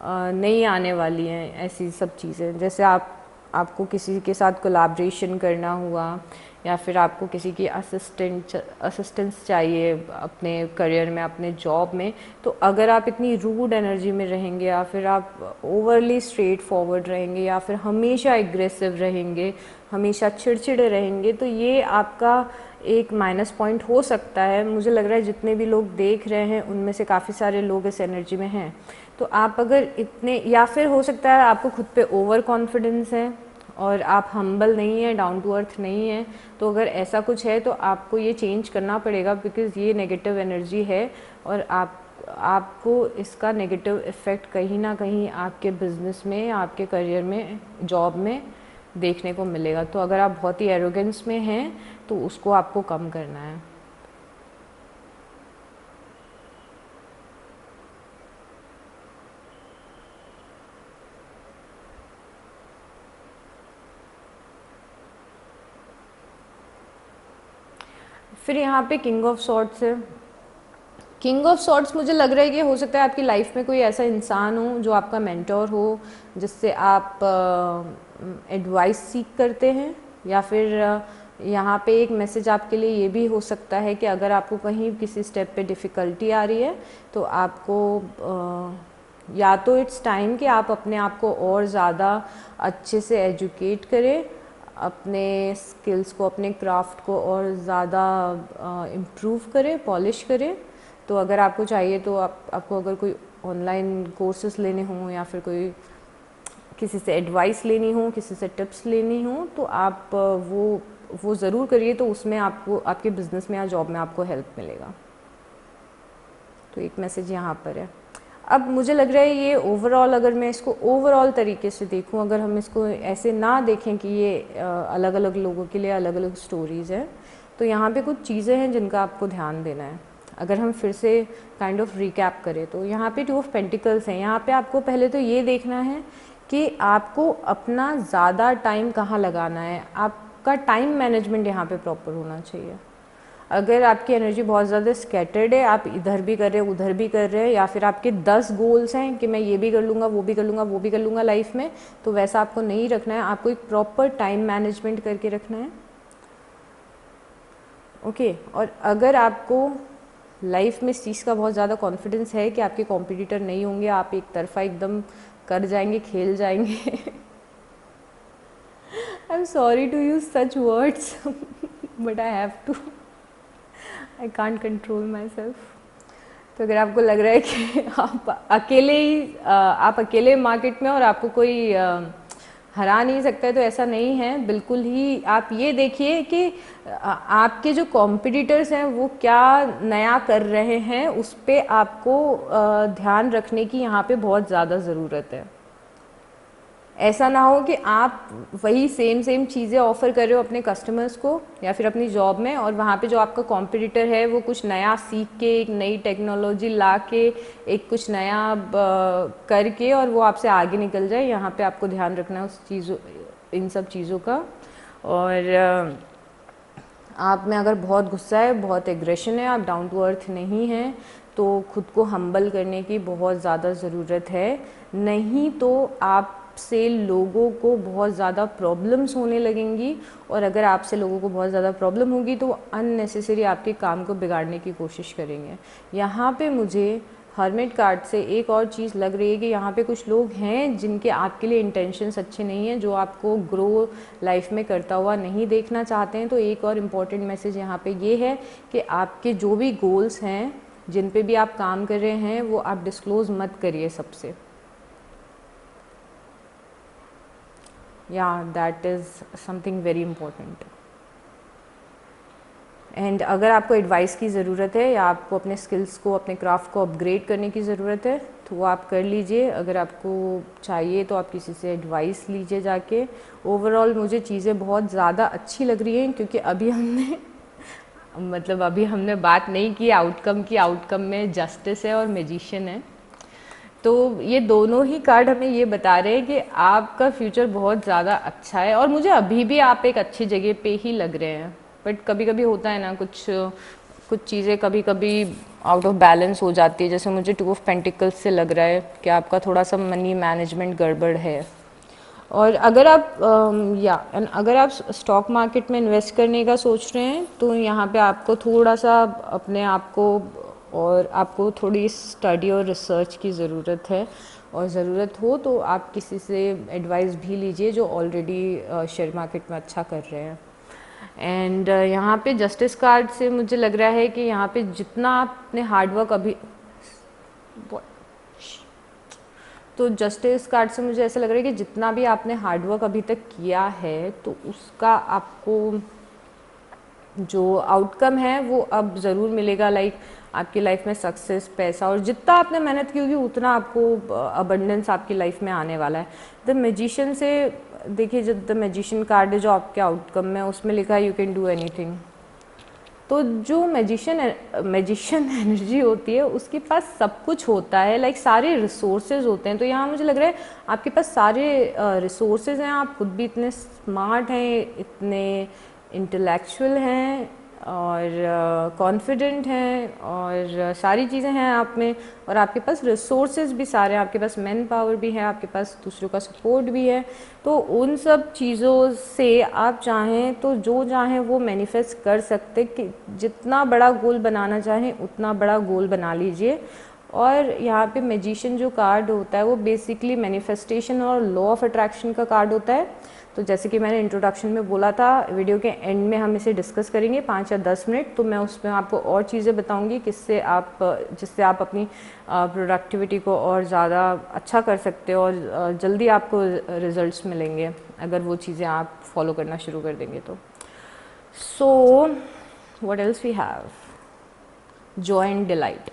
Speaker 1: नहीं आने वाली हैं। ऐसी सब चीज़ें, जैसे आपको किसी के साथ कोलैबोरेशन करना हुआ, या फिर आपको किसी की असिस्टेंस चाहिए अपने करियर में, अपने जॉब में, तो अगर आप इतनी रूड एनर्जी में रहेंगे, या फिर आप ओवरली स्ट्रेट फॉरवर्ड रहेंगे, या फिर हमेशा एग्रेसिव रहेंगे, हमेशा चिड़चिड़े रहेंगे, तो ये आपका एक माइनस पॉइंट हो सकता है। मुझे लग रहा है जितने भी लोग देख रहे हैं उनमें से काफ़ी सारे लोग इस एनर्जी में हैं। तो आप अगर इतने, या फिर हो सकता है आपको खुद पे ओवर कॉन्फिडेंस है और आप हम्बल नहीं है, डाउन टू अर्थ नहीं है, तो अगर ऐसा कुछ है तो आपको ये चेंज करना पड़ेगा, बिकॉज़ ये नेगेटिव एनर्जी है और आपको इसका नेगेटिव इफ़ेक्ट कहीं ना कहीं आपके बिजनेस में, आपके करियर में, जॉब में देखने को मिलेगा। तो अगर आप बहुत ही एरोगेंस में हैं तो उसको आपको कम करना है। फिर यहाँ पे किंग ऑफ सॉर्ड्स है। किंग ऑफ सॉर्ड्स मुझे लग रहा है कि हो सकता है आपकी लाइफ में कोई ऐसा इंसान हो जो आपका मेंटोर हो, जिससे आप एडवाइस सीख करते हैं, या फिर यहाँ पे एक मैसेज आपके लिए ये भी हो सकता है कि अगर आपको कहीं किसी स्टेप पे डिफ़िकल्टी आ रही है तो आपको या तो इट्स टाइम कि आप अपने आप को और ज़्यादा अच्छे से एजुकेट करें, अपने स्किल्स को, अपने क्राफ्ट को और ज़्यादा इम्प्रूव करें, पॉलिश करें। तो अगर आपको चाहिए तो आपको अगर कोई ऑनलाइन कोर्सेस लेने हों, या फिर कोई किसी से एडवाइस लेनी हो, किसी से टिप्स लेनी हो, तो आप वो ज़रूर करिए। तो उसमें आपको आपके बिज़नेस में या जॉब में आपको हेल्प मिलेगा। तो एक मैसेज यहाँ पर है। अब मुझे लग रहा है ये ओवरऑल, अगर मैं इसको ओवरऑल तरीके से देखूं, अगर हम इसको ऐसे ना देखें कि ये अलग अलग लोगों के लिए अलग अलग स्टोरीज़ हैं, तो यहाँ पे कुछ चीज़ें हैं जिनका आपको ध्यान देना है। अगर हम फिर से काइंड ऑफ रिकैप करें तो यहाँ पे 2 ऑफ पेंटिकल्स हैं। यहाँ पे आपको पहले तो ये देखना है कि आपको अपना ज़्यादा टाइम कहाँ लगाना है। आपका टाइम मैनेजमेंट यहाँ पे प्रॉपर होना चाहिए। अगर आपकी एनर्जी बहुत ज़्यादा स्कैटर्ड है, आप इधर भी कर रहे हैं, उधर भी कर रहे हैं, या फिर आपके 10 गोल्स हैं कि मैं ये भी कर लूँगा, वो भी कर लूँगा, वो भी कर लूँगा लाइफ में, तो वैसा आपको नहीं रखना है। आपको एक प्रॉपर टाइम मैनेजमेंट करके रखना है। ओके। और अगर आपको लाइफ में इस चीज़ का बहुत ज़्यादा कॉन्फिडेंस है कि आपके कॉम्पिटिटर नहीं होंगे, आप एक तरफा एकदम कर जाएंगे, खेल जाएंगे I am sorry to use such words but I have to, I can't control myself. तो अगर आपको लग रहा है कि आप अकेले मार्केट में और आपको कोई हरा नहीं सकता है, तो ऐसा नहीं है बिल्कुल ही। आप ये देखिए कि आपके जो कॉम्पिटिटर्स हैं वो क्या नया कर रहे हैं, उस पर आपको ध्यान रखने की यहाँ पे बहुत ज़्यादा ज़रूरत है। ऐसा ना हो कि आप वही सेम चीज़ें ऑफ़र कर रहे हो अपने कस्टमर्स को या फिर अपनी जॉब में, और वहाँ पे जो आपका कॉम्पिटिटर है वो कुछ नया सीख के, एक नई टेक्नोलॉजी ला के, एक कुछ नया करके, और वो आपसे आगे निकल जाए। यहाँ पे आपको ध्यान रखना है उस चीज़ों, इन सब चीज़ों का। और आप में अगर बहुत गुस्सा है, बहुत एग्रेशन है, आप डाउन टू अर्थ नहीं हैं, तो खुद को हम्बल करने की बहुत ज़्यादा ज़रूरत है। नहीं तो आपसे लोगों को बहुत ज़्यादा प्रॉब्लम्स होने लगेंगी, और अगर आपसे लोगों को बहुत ज़्यादा प्रॉब्लम होगी तो वो अननेसेसरी आपके काम को बिगाड़ने की कोशिश करेंगे। यहाँ पे मुझे हर्मिट कार्ड से एक और चीज़ लग रही है कि यहाँ पे कुछ लोग हैं जिनके आपके लिए इंटेंशंस अच्छे नहीं हैं, जो आपको ग्रो लाइफ में करता हुआ नहीं देखना चाहते हैं। तो एक और इम्पॉर्टेंट मैसेज यहाँ पे ये है कि आपके जो भी गोल्स हैं, जिन पे भी आप काम कर रहे हैं, वो आप डिस्क्लोज़ मत करिए सबसे। या that is something very important. And अगर आपको एडवाइस की ज़रूरत है या आपको अपने स्किल्स को, अपने क्राफ्ट को अपग्रेड करने की ज़रूरत है, तो वो आप कर लीजिए। अगर आपको चाहिए तो आप किसी से एडवाइस लीजिए जाके। ओवरऑल मुझे चीज़ें बहुत ज़्यादा अच्छी लग रही हैं, क्योंकि अभी हमने बात नहीं की आउटकम की। आउटकम में जस्टिस है और मैजिशियन है। तो ये दोनों ही कार्ड हमें ये बता रहे हैं कि आपका फ्यूचर बहुत ज़्यादा अच्छा है और मुझे अभी भी आप एक अच्छी जगह पे ही लग रहे हैं। बट कभी कभी होता है ना, कुछ कुछ चीज़ें कभी कभी आउट ऑफ बैलेंस हो जाती है। जैसे मुझे 2 ऑफ पेंटिकल्स से लग रहा है कि आपका थोड़ा सा मनी मैनेजमेंट गड़बड़ है। और अगर आप अगर आप स्टॉक मार्केट में इन्वेस्ट करने का सोच रहे हैं तो यहाँ पे आपको थोड़ा सा अपने आप को और आपको थोड़ी स्टडी और रिसर्च की ज़रूरत है, और ज़रूरत हो तो आप किसी से एडवाइस भी लीजिए जो ऑलरेडी शेयर मार्केट में अच्छा कर रहे हैं। एंड यहाँ पे जस्टिस कार्ड से मुझे लग रहा है कि यहाँ पे जितना आपने हार्डवर्क अभी, तो जस्टिस कार्ड से मुझे ऐसा लग रहा है कि जितना भी आपने हार्डवर्क अभी तक किया है तो उसका आपको जो आउटकम है वो अब ज़रूर मिलेगा। लाइक आपकी लाइफ में सक्सेस, पैसा, और जितना आपने मेहनत की होगी उतना आपको अबंडेंस आपकी लाइफ में आने वाला है। द मैजिशियन से देखिए, जब द मैजिशियन कार्ड है जो आपके आउटकम में, उसमें लिखा है यू कैन डू एनीथिंग। तो जो मैजिशियन एनर्जी होती है उसके पास सब कुछ होता है, लाइक सारे रिसोर्सेज होते हैं। तो यहाँ मुझे लग रहा है आपके पास सारे रिसोर्सेज हैं, आप खुद भी इतने स्मार्ट हैं, इतने इंटेलेक्चुअल हैं और कॉन्फिडेंट हैं और सारी चीज़ें हैं आप में, और आपके पास रिसोर्सेज भी सारे हैं, आपके पास मैन पावर भी है, आपके पास दूसरों का सपोर्ट भी है। तो उन सब चीज़ों से आप चाहें तो जो चाहें वो मैनिफेस्ट कर सकते, कि जितना बड़ा गोल बनाना चाहें उतना बड़ा गोल बना लीजिए। और यहाँ पे मैजिशियन जो कार्ड होता है वो बेसिकली मैनिफेस्टेशन और लॉ ऑफ अट्रैक्शन का कार्ड होता है। तो जैसे कि मैंने इंट्रोडक्शन में बोला था, वीडियो के एंड में हम इसे डिस्कस करेंगे 5 या 10 मिनट। तो मैं उसमें आपको और चीज़ें बताऊंगी जिससे आप अपनी प्रोडक्टिविटी को और ज़्यादा अच्छा कर सकते हो और जल्दी आपको रिजल्ट्स मिलेंगे अगर वो चीज़ें आप फॉलो करना शुरू कर देंगे तो। So what else we have, joy and delight.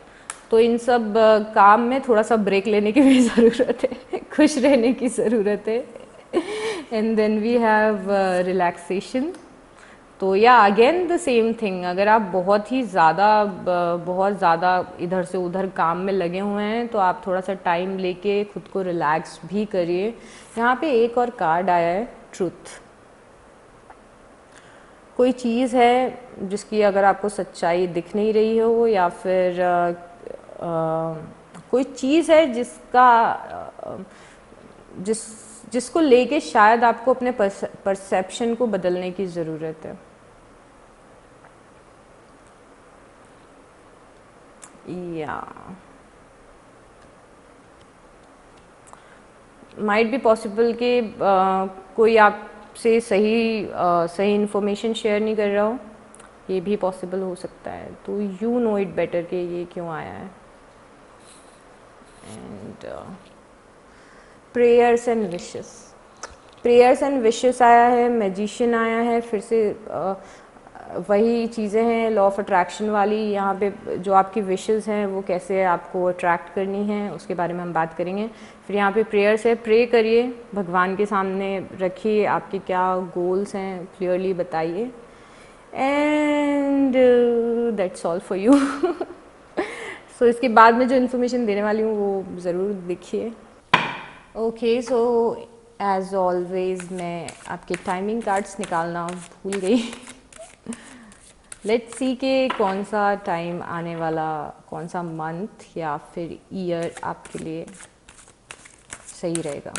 Speaker 1: तो इन सब काम में थोड़ा सा ब्रेक लेने की भी ज़रूरत है, खुश रहने की ज़रूरत है। And then we have relaxation. तो या अगेन द सेम थिंग, अगर आप बहुत ज़्यादा इधर से उधर काम में लगे हुए हैं तो आप थोड़ा सा टाइम लेके खुद को रिलैक्स भी करिए। यहाँ पे एक और कार्ड आया है, ट्रुथ। कोई चीज़ है जिसकी अगर आपको सच्चाई दिख नहीं रही हो, या फिर कोई चीज़ है जिसको लेके शायद आपको अपने परसेप्शन को बदलने की ज़रूरत है। या माइट बी पॉसिबल कि कोई आपसे सही इन्फॉर्मेशन शेयर नहीं कर रहा हो, ये भी पॉसिबल हो सकता है। तो यू नो इट बेटर कि ये क्यों आया है। And prayers and wishes, prayers and wishes आया है, मैजिशियन आया है, फिर से वही चीज़ें हैं लॉ ऑफ अट्रैक्शन वाली। यहाँ पे जो आपकी विशेस हैं वो कैसे आपको अट्रैक्ट करनी है उसके बारे में हम बात करेंगे। फिर यहाँ पे प्रेयर्स है, प्रे करिए, भगवान के सामने रखिए आपके क्या गोल्स हैं, क्लियरली बताइए। And that's all for you. So इसके बाद में जो इन्फॉर्मेशन देने वाली हूँ वो ज़रूर देखिए। ओके, सो एज ऑलवेज मैं आपके टाइमिंग कार्ड्स निकालना भूल गई। लेट्स सी कि कौन सा टाइम आने वाला, कौन सा मंथ या फिर ईयर आपके लिए सही रहेगा।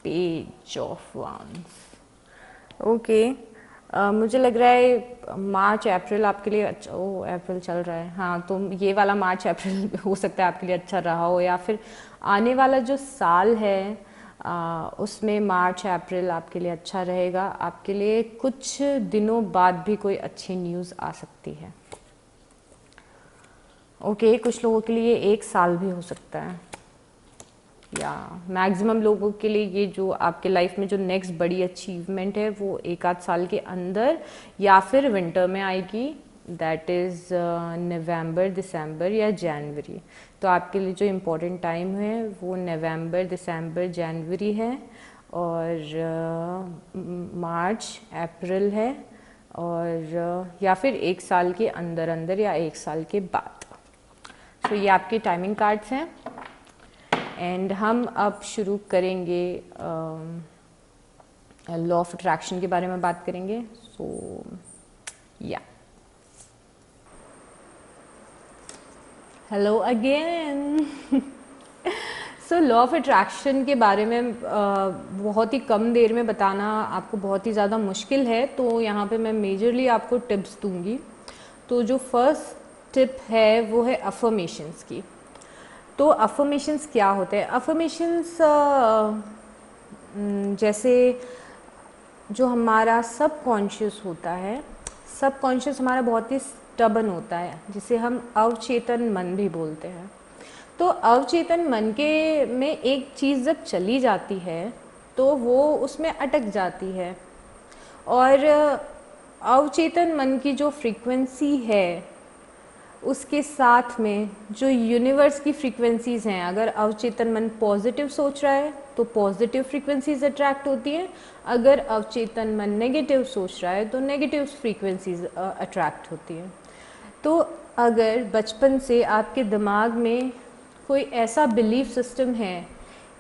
Speaker 1: पेज ऑफ वांस। ओके, मुझे लग रहा है मार्च अप्रैल आपके लिए अच्छा। ओ, अप्रैल चल रहा है, हाँ, तो ये वाला मार्च अप्रैल हो सकता है आपके लिए अच्छा रहा हो, या फिर आने वाला जो साल है उसमें मार्च अप्रैल आपके लिए अच्छा रहेगा। आपके लिए कुछ दिनों बाद भी कोई अच्छी न्यूज़ आ सकती है। ओके, कुछ लोगों के लिए 1 साल भी हो सकता है, या मैक्सिमम लोगों के लिए ये जो आपके लाइफ में जो नेक्स्ट बड़ी अचीवमेंट है वो 1 आध साल के अंदर या फिर विंटर में आएगी। दैट इज़ नवंबर, दिसंबर या जनवरी। तो आपके लिए जो इम्पोर्टेंट टाइम है वो नवंबर, दिसंबर, जनवरी है और मार्च, अप्रैल है और या फिर 1 साल के अंदर अंदर या 1 साल के बाद। तो ये आपके टाइमिंग कार्ड्स हैं एंड हम अब शुरू करेंगे लॉ ऑफ अट्रैक्शन के बारे में बात करेंगे। सो या hello again. So law of attraction के बारे में बहुत ही कम देर में बताना आपको बहुत ही ज़्यादा मुश्किल है, तो यहाँ पे मैं मेजरली आपको टिप्स दूंगी। तो जो फर्स्ट टिप है वो है अफर्मेशंस की। तो अफर्मेशंस क्या होते हैं? अफर्मेशंस जैसे जो हमारा सबकॉन्शियस होता है, सबकॉन्शियस हमारा बहुत ही स्टबन होता है, जिसे हम अवचेतन मन भी बोलते हैं। तो अवचेतन मन के में एक चीज़ जब चली जाती है तो वो उसमें अटक जाती है, और अवचेतन मन की जो फ्रीक्वेंसी है उसके साथ में जो यूनिवर्स की फ्रीक्वेंसीज़ हैं, अगर अवचेतन मन पॉजिटिव सोच रहा है तो पॉजिटिव फ्रीक्वेंसीज अट्रैक्ट होती हैं, अगर अवचेतन मन नेगेटिव सोच रहा है तो नेगेटिव फ्रीक्वेंसीज अट्रैक्ट होती हैं। तो अगर बचपन से आपके दिमाग में कोई ऐसा बिलीफ सिस्टम है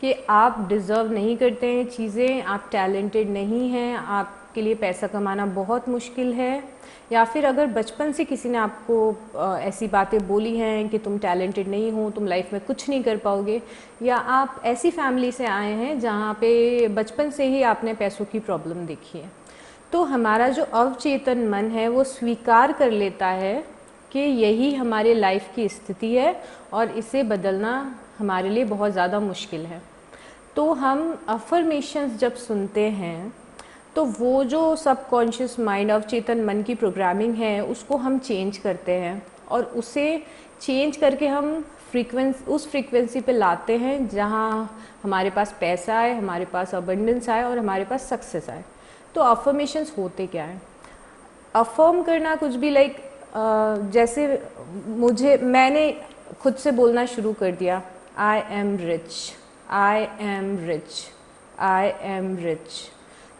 Speaker 1: कि आप डिज़र्व नहीं करते हैं चीज़ें, आप टैलेंटेड नहीं हैं, आपके लिए पैसा कमाना बहुत मुश्किल है, या फिर अगर बचपन से किसी ने आपको ऐसी बातें बोली हैं कि तुम टैलेंटेड नहीं हो, तुम लाइफ में कुछ नहीं कर पाओगे, या आप ऐसी फैमिली से आए हैं जहाँ पे बचपन से ही आपने पैसों की प्रॉब्लम देखी है, तो हमारा जो अवचेतन मन है वो स्वीकार कर लेता है कि यही हमारे लाइफ की स्थिति है और इसे बदलना हमारे लिए बहुत ज़्यादा मुश्किल है। तो हम अफर्मेशंस जब सुनते हैं तो वो जो सबकॉन्शियस माइंड, अवचेतन मन की प्रोग्रामिंग है, उसको हम चेंज करते हैं और उसे चेंज करके हम उस फ्रीक्वेंसी पे लाते हैं जहाँ हमारे पास पैसा आए, हमारे पास अबंडेंस आए और हमारे पास सक्सेस आए। तो अफर्मेशंस होते क्या है? अफर्म करना कुछ भी जैसे मैंने खुद से बोलना शुरू कर दिया, I am rich, I am rich, I am rich.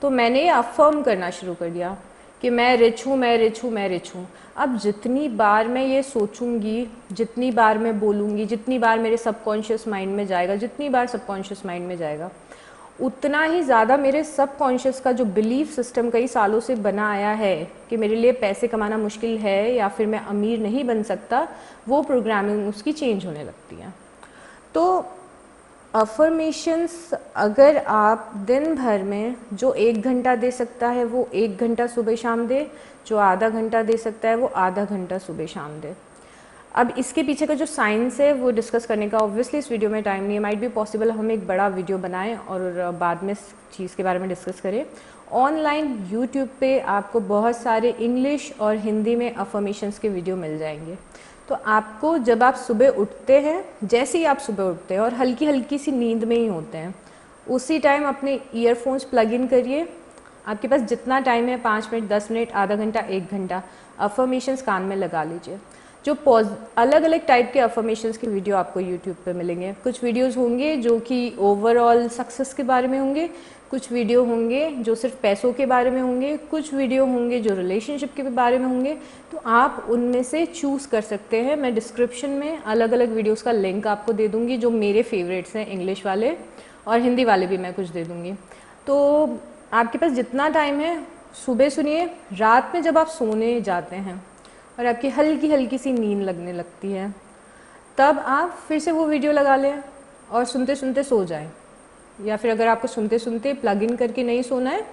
Speaker 1: तो मैंने ये अफर्म करना शुरू कर दिया कि मैं रिच हूँ, मैं रिच हूँ, मैं रिच हूँ। अब जितनी बार मैं ये सोचूंगी, जितनी बार मैं बोलूँगी, जितनी बार मेरे सबकॉन्शियस माइंड में जाएगा, जितनी बार सबकॉन्शियस माइंड में जाएगा, उतना ही ज़्यादा मेरे सबकॉन्शियस का जो बिलीफ सिस्टम कई सालों से बना आया है कि मेरे लिए पैसे कमाना मुश्किल है या फिर मैं अमीर नहीं बन सकता, वो प्रोग्रामिंग उसकी चेंज होने लगती है। तो अफर्मेशंस अगर आप दिन भर में जो 1 घंटा दे सकता है वो 1 घंटा सुबह शाम दे, जो आधा घंटा दे सकता है वो आधा घंटा सुबह शाम दे। अब इसके पीछे का जो साइंस है वो डिस्कस करने का ऑब्वियसली इस वीडियो में टाइम नहीं है, माइट बी पॉसिबल हम एक बड़ा वीडियो बनाएं और बाद में इस चीज़ के बारे में डिस्कस करें। ऑनलाइन यूट्यूब पे आपको बहुत सारे इंग्लिश और हिंदी में अफर्मेशंस के वीडियो मिल जाएंगे। तो आपको जब आप सुबह उठते हैं, जैसे ही आप सुबह उठते हैं और हल्की हल्की सी नींद में ही होते हैं, उसी टाइम अपने ईयरफोन्स प्लग इन करिए। आपके पास जितना टाइम है, 5 मिनट, 10 मिनट, आधा घंटा, 1 घंटा, अफर्मेशंस कान में लगा लीजिए। जो अलग अलग टाइप के अफर्मेशंस के वीडियो आपको यूट्यूब पे मिलेंगे। कुछ वीडियोस होंगे जो कि ओवरऑल सक्सेस के बारे में होंगे, कुछ वीडियो होंगे जो सिर्फ पैसों के बारे में होंगे, कुछ वीडियो होंगे जो रिलेशनशिप के बारे में होंगे। तो आप उनमें से चूज़ कर सकते हैं। मैं डिस्क्रिप्शन में अलग अलग वीडियोज़ का लिंक आपको दे दूँगी जो मेरे फेवरेट्स हैं, इंग्लिश वाले और हिंदी वाले भी मैं कुछ दे दूँगी। तो आपके पास जितना टाइम है सुबह सुनिए, रात में जब आप सोने जाते हैं और आपकी हल्की हल्की सी नींद लगने लगती है, तब आप फिर से वो वीडियो लगा लें और सुनते सुनते सो जाएं। या फिर अगर आपको सुनते सुनते प्लग इन करके नहीं सोना है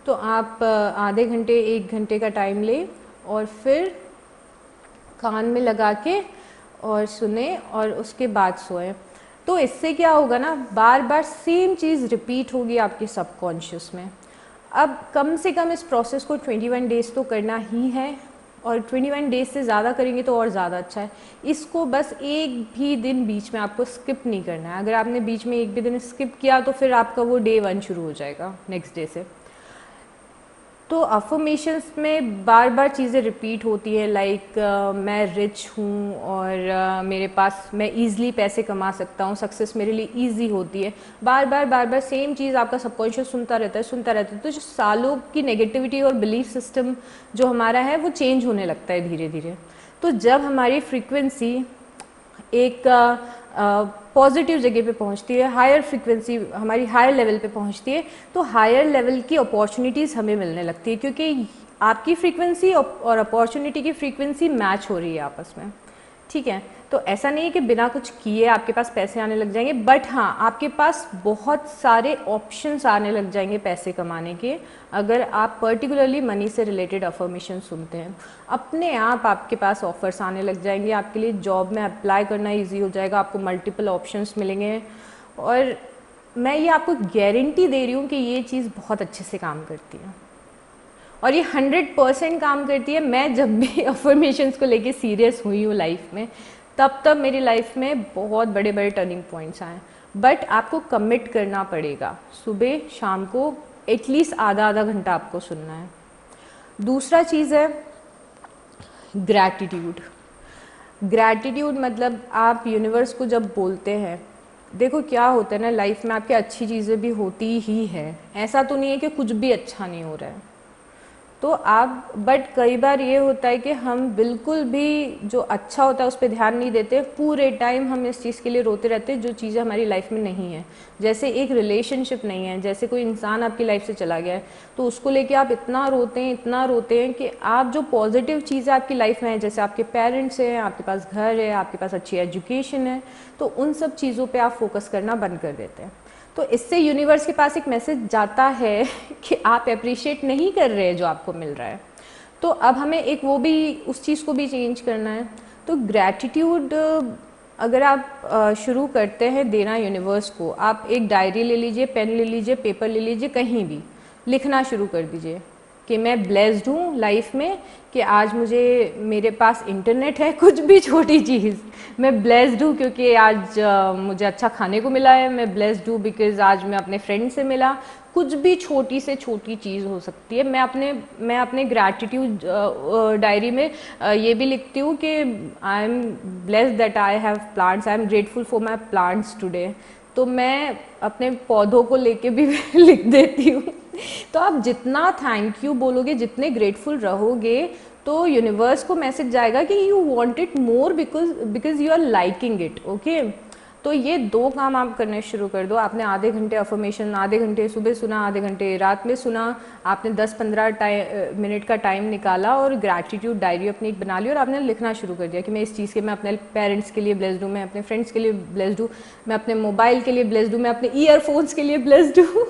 Speaker 1: तो आप आधे घंटे, 1 घंटे का टाइम लें और फिर कान में लगा के और सुने और उसके बाद सोएं। तो इससे क्या होगा ना, बार बार सेम चीज़ रिपीट होगी आपके सबकॉन्शियस में। अब कम से कम इस प्रोसेस को 21 डेज़ तो करना ही है, और 21 डेज से ज़्यादा करेंगे तो और ज़्यादा अच्छा है। इसको बस एक भी दिन बीच में आपको स्किप नहीं करना है। अगर आपने बीच में एक भी दिन स्किप किया तो फिर आपका वो डे 1 शुरू हो जाएगा नेक्स्ट डे से। तो अफर्मेशंस में बार बार चीज़ें रिपीट होती है, लाइक मैं रिच हूँ और मेरे पास मैं ईज़िली पैसे कमा सकता हूँ, सक्सेस मेरे लिए ईजी होती है। बार बार सेम चीज़ आपका सबकॉन्शियस सुनता रहता है। तो जो सालों की नेगेटिविटी और बिलीफ सिस्टम जो हमारा है वो चेंज होने लगता है धीरे धीरे। तो जब हमारी फ्रीक्वेंसी एक पॉजिटिव जगह पे पहुंचती है, हायर फ्रीक्वेंसी हमारी हायर लेवल पे पहुंचती है, तो हायर लेवल की अपॉर्चुनिटीज़ हमें मिलने लगती है, क्योंकि आपकी फ्रीक्वेंसी और अपॉर्चुनिटी की फ्रीक्वेंसी मैच हो रही है आपस में। ठीक है, तो ऐसा नहीं है कि बिना कुछ किए आपके पास पैसे आने लग जाएंगे, बट हाँ आपके पास बहुत सारे ऑप्शंस आने लग जाएंगे पैसे कमाने के, अगर आप पर्टिकुलरली मनी से रिलेटेड अफर्मेशन सुनते हैं। अपने आप आपके पास ऑफर्स आने लग जाएंगे, आपके लिए जॉब में अप्लाई करना ईजी हो जाएगा, आपको मल्टीपल ऑप्शंस मिलेंगे। और मैं ये आपको गारंटी दे रही हूँ कि ये चीज़ बहुत अच्छे से काम करती है और ये 100% काम करती है। मैं जब भी अफर्मेशंस को लेके सीरियस हुई हूँ लाइफ में, तब मेरी लाइफ में बहुत बड़े बड़े टर्निंग पॉइंट्स आए। बट आपको कमिट करना पड़ेगा, सुबह शाम को एटलीस्ट आधा घंटा आपको सुनना है। दूसरा चीज़ है ग्रैटिट्यूड। ग्रैटिट्यूड मतलब आप यूनिवर्स को जब बोलते हैं, देखो क्या होता है ना लाइफ में, आपके अच्छी चीज़ें भी होती ही है, ऐसा तो नहीं है कि कुछ भी अच्छा नहीं हो रहा है। तो आप बट कई बार ये होता है कि हम बिल्कुल भी जो अच्छा होता है उस पर ध्यान नहीं देते, पूरे टाइम हम इस चीज़ के लिए रोते रहते हैं जो चीज़ें हमारी लाइफ में नहीं है। जैसे एक रिलेशनशिप नहीं है, जैसे कोई इंसान आपकी लाइफ से चला गया है, तो उसको लेके आप इतना रोते हैं कि आप जो पॉजिटिव चीज़ें आपकी लाइफ में है, जैसे आपके पेरेंट्स हैं, आपके पास घर है, आपके पास अच्छी एजुकेशन है, तो उन सब चीज़ों पर आप फोकस करना बंद कर देते हैं। तो इससे यूनिवर्स के पास एक मैसेज जाता है कि आप अप्रिशिएट नहीं कर रहे हैं जो आपको मिल रहा है। तो अब हमें एक वो भी उस चीज़ को भी चेंज करना है। तो ग्रैटिट्यूड अगर आप शुरू करते हैं देना यूनिवर्स को, आप एक डायरी ले लीजिए, पेन ले लीजिए, पेपर ले लीजिए, कहीं भी लिखना शुरू कर दीजिए कि मैं ब्लेस्ड हूँ लाइफ में, कि आज मुझे मेरे पास इंटरनेट है, कुछ भी छोटी चीज़, मैं ब्लेस्ड हूँ क्योंकि आज मुझे अच्छा खाने को मिला है, मैं ब्लेस्ड हूँ बिकॉज आज मैं अपने फ्रेंड से मिला। कुछ भी छोटी से छोटी चीज़ हो सकती है। मैं अपने ग्रैटिट्यूड डायरी में ये भी लिखती हूँ कि I am blessed that I have plants, I am grateful for my plants today. तो मैं अपने पौधों को लेके भी लिख देती हूँ। तो आप जितना थैंक यू बोलोगे, जितने ग्रेटफुल रहोगे, तो यूनिवर्स को मैसेज जाएगा कि you want it more because you are liking it. Okay, तो ये दो काम आप करने शुरू कर दो। आपने आधे घंटे अफर्मेशन, आधे घंटे सुबह सुना, आधे घंटे रात में सुना, आपने 10-15 मिनट का टाइम निकाला और ग्रैटिट्यूड डायरी अपनी बना ली और आपने लिखना शुरू कर दिया कि मैं इस चीज़ के, मैं अपने पेरेंट्स के लिए ब्लेस्ड हूँ, मैं अपने फ्रेंड्स के लिए ब्लेस्ड हूँ, मैं अपने मोबाइल के लिए ब्लेस्ड हूँ, मैं अपने ईयरफोन्स के लिए ब्लेस्ड हूँ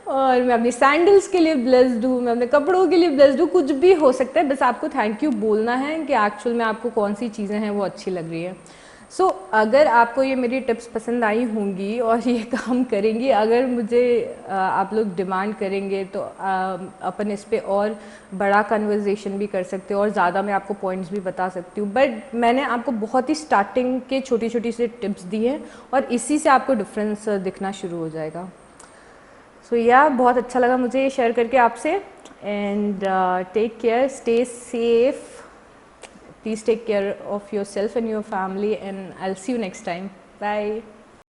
Speaker 1: और मैं अपनी सैंडल्स के लिए ब्लेस्ड हूँ, मैं अपने कपड़ों के लिए ब्लेस्ड हूँ। कुछ भी हो सकता है, बस आपको थैंक यू बोलना है कि एक्चुअल में आपको कौन सी चीज़ें हैं वो अच्छी लग रही है। सो अगर आपको ये मेरी टिप्स पसंद आई होंगी और ये काम करेंगी, अगर मुझे आप लोग डिमांड करेंगे तो अपन इस पे और बड़ा कन्वर्सेशन भी कर सकते हो और ज़्यादा मैं आपको पॉइंट्स भी बता सकती हूँ। बट मैंने आपको बहुत ही स्टार्टिंग के छोटी छोटी से टिप्स दी हैं और इसी से आपको डिफरेंस दिखना शुरू हो जाएगा। सो या बहुत अच्छा लगा मुझे ये शेयर करके आपसे। And take care, stay safe, please take care of yourself and your family, and I'll see you next time. Bye.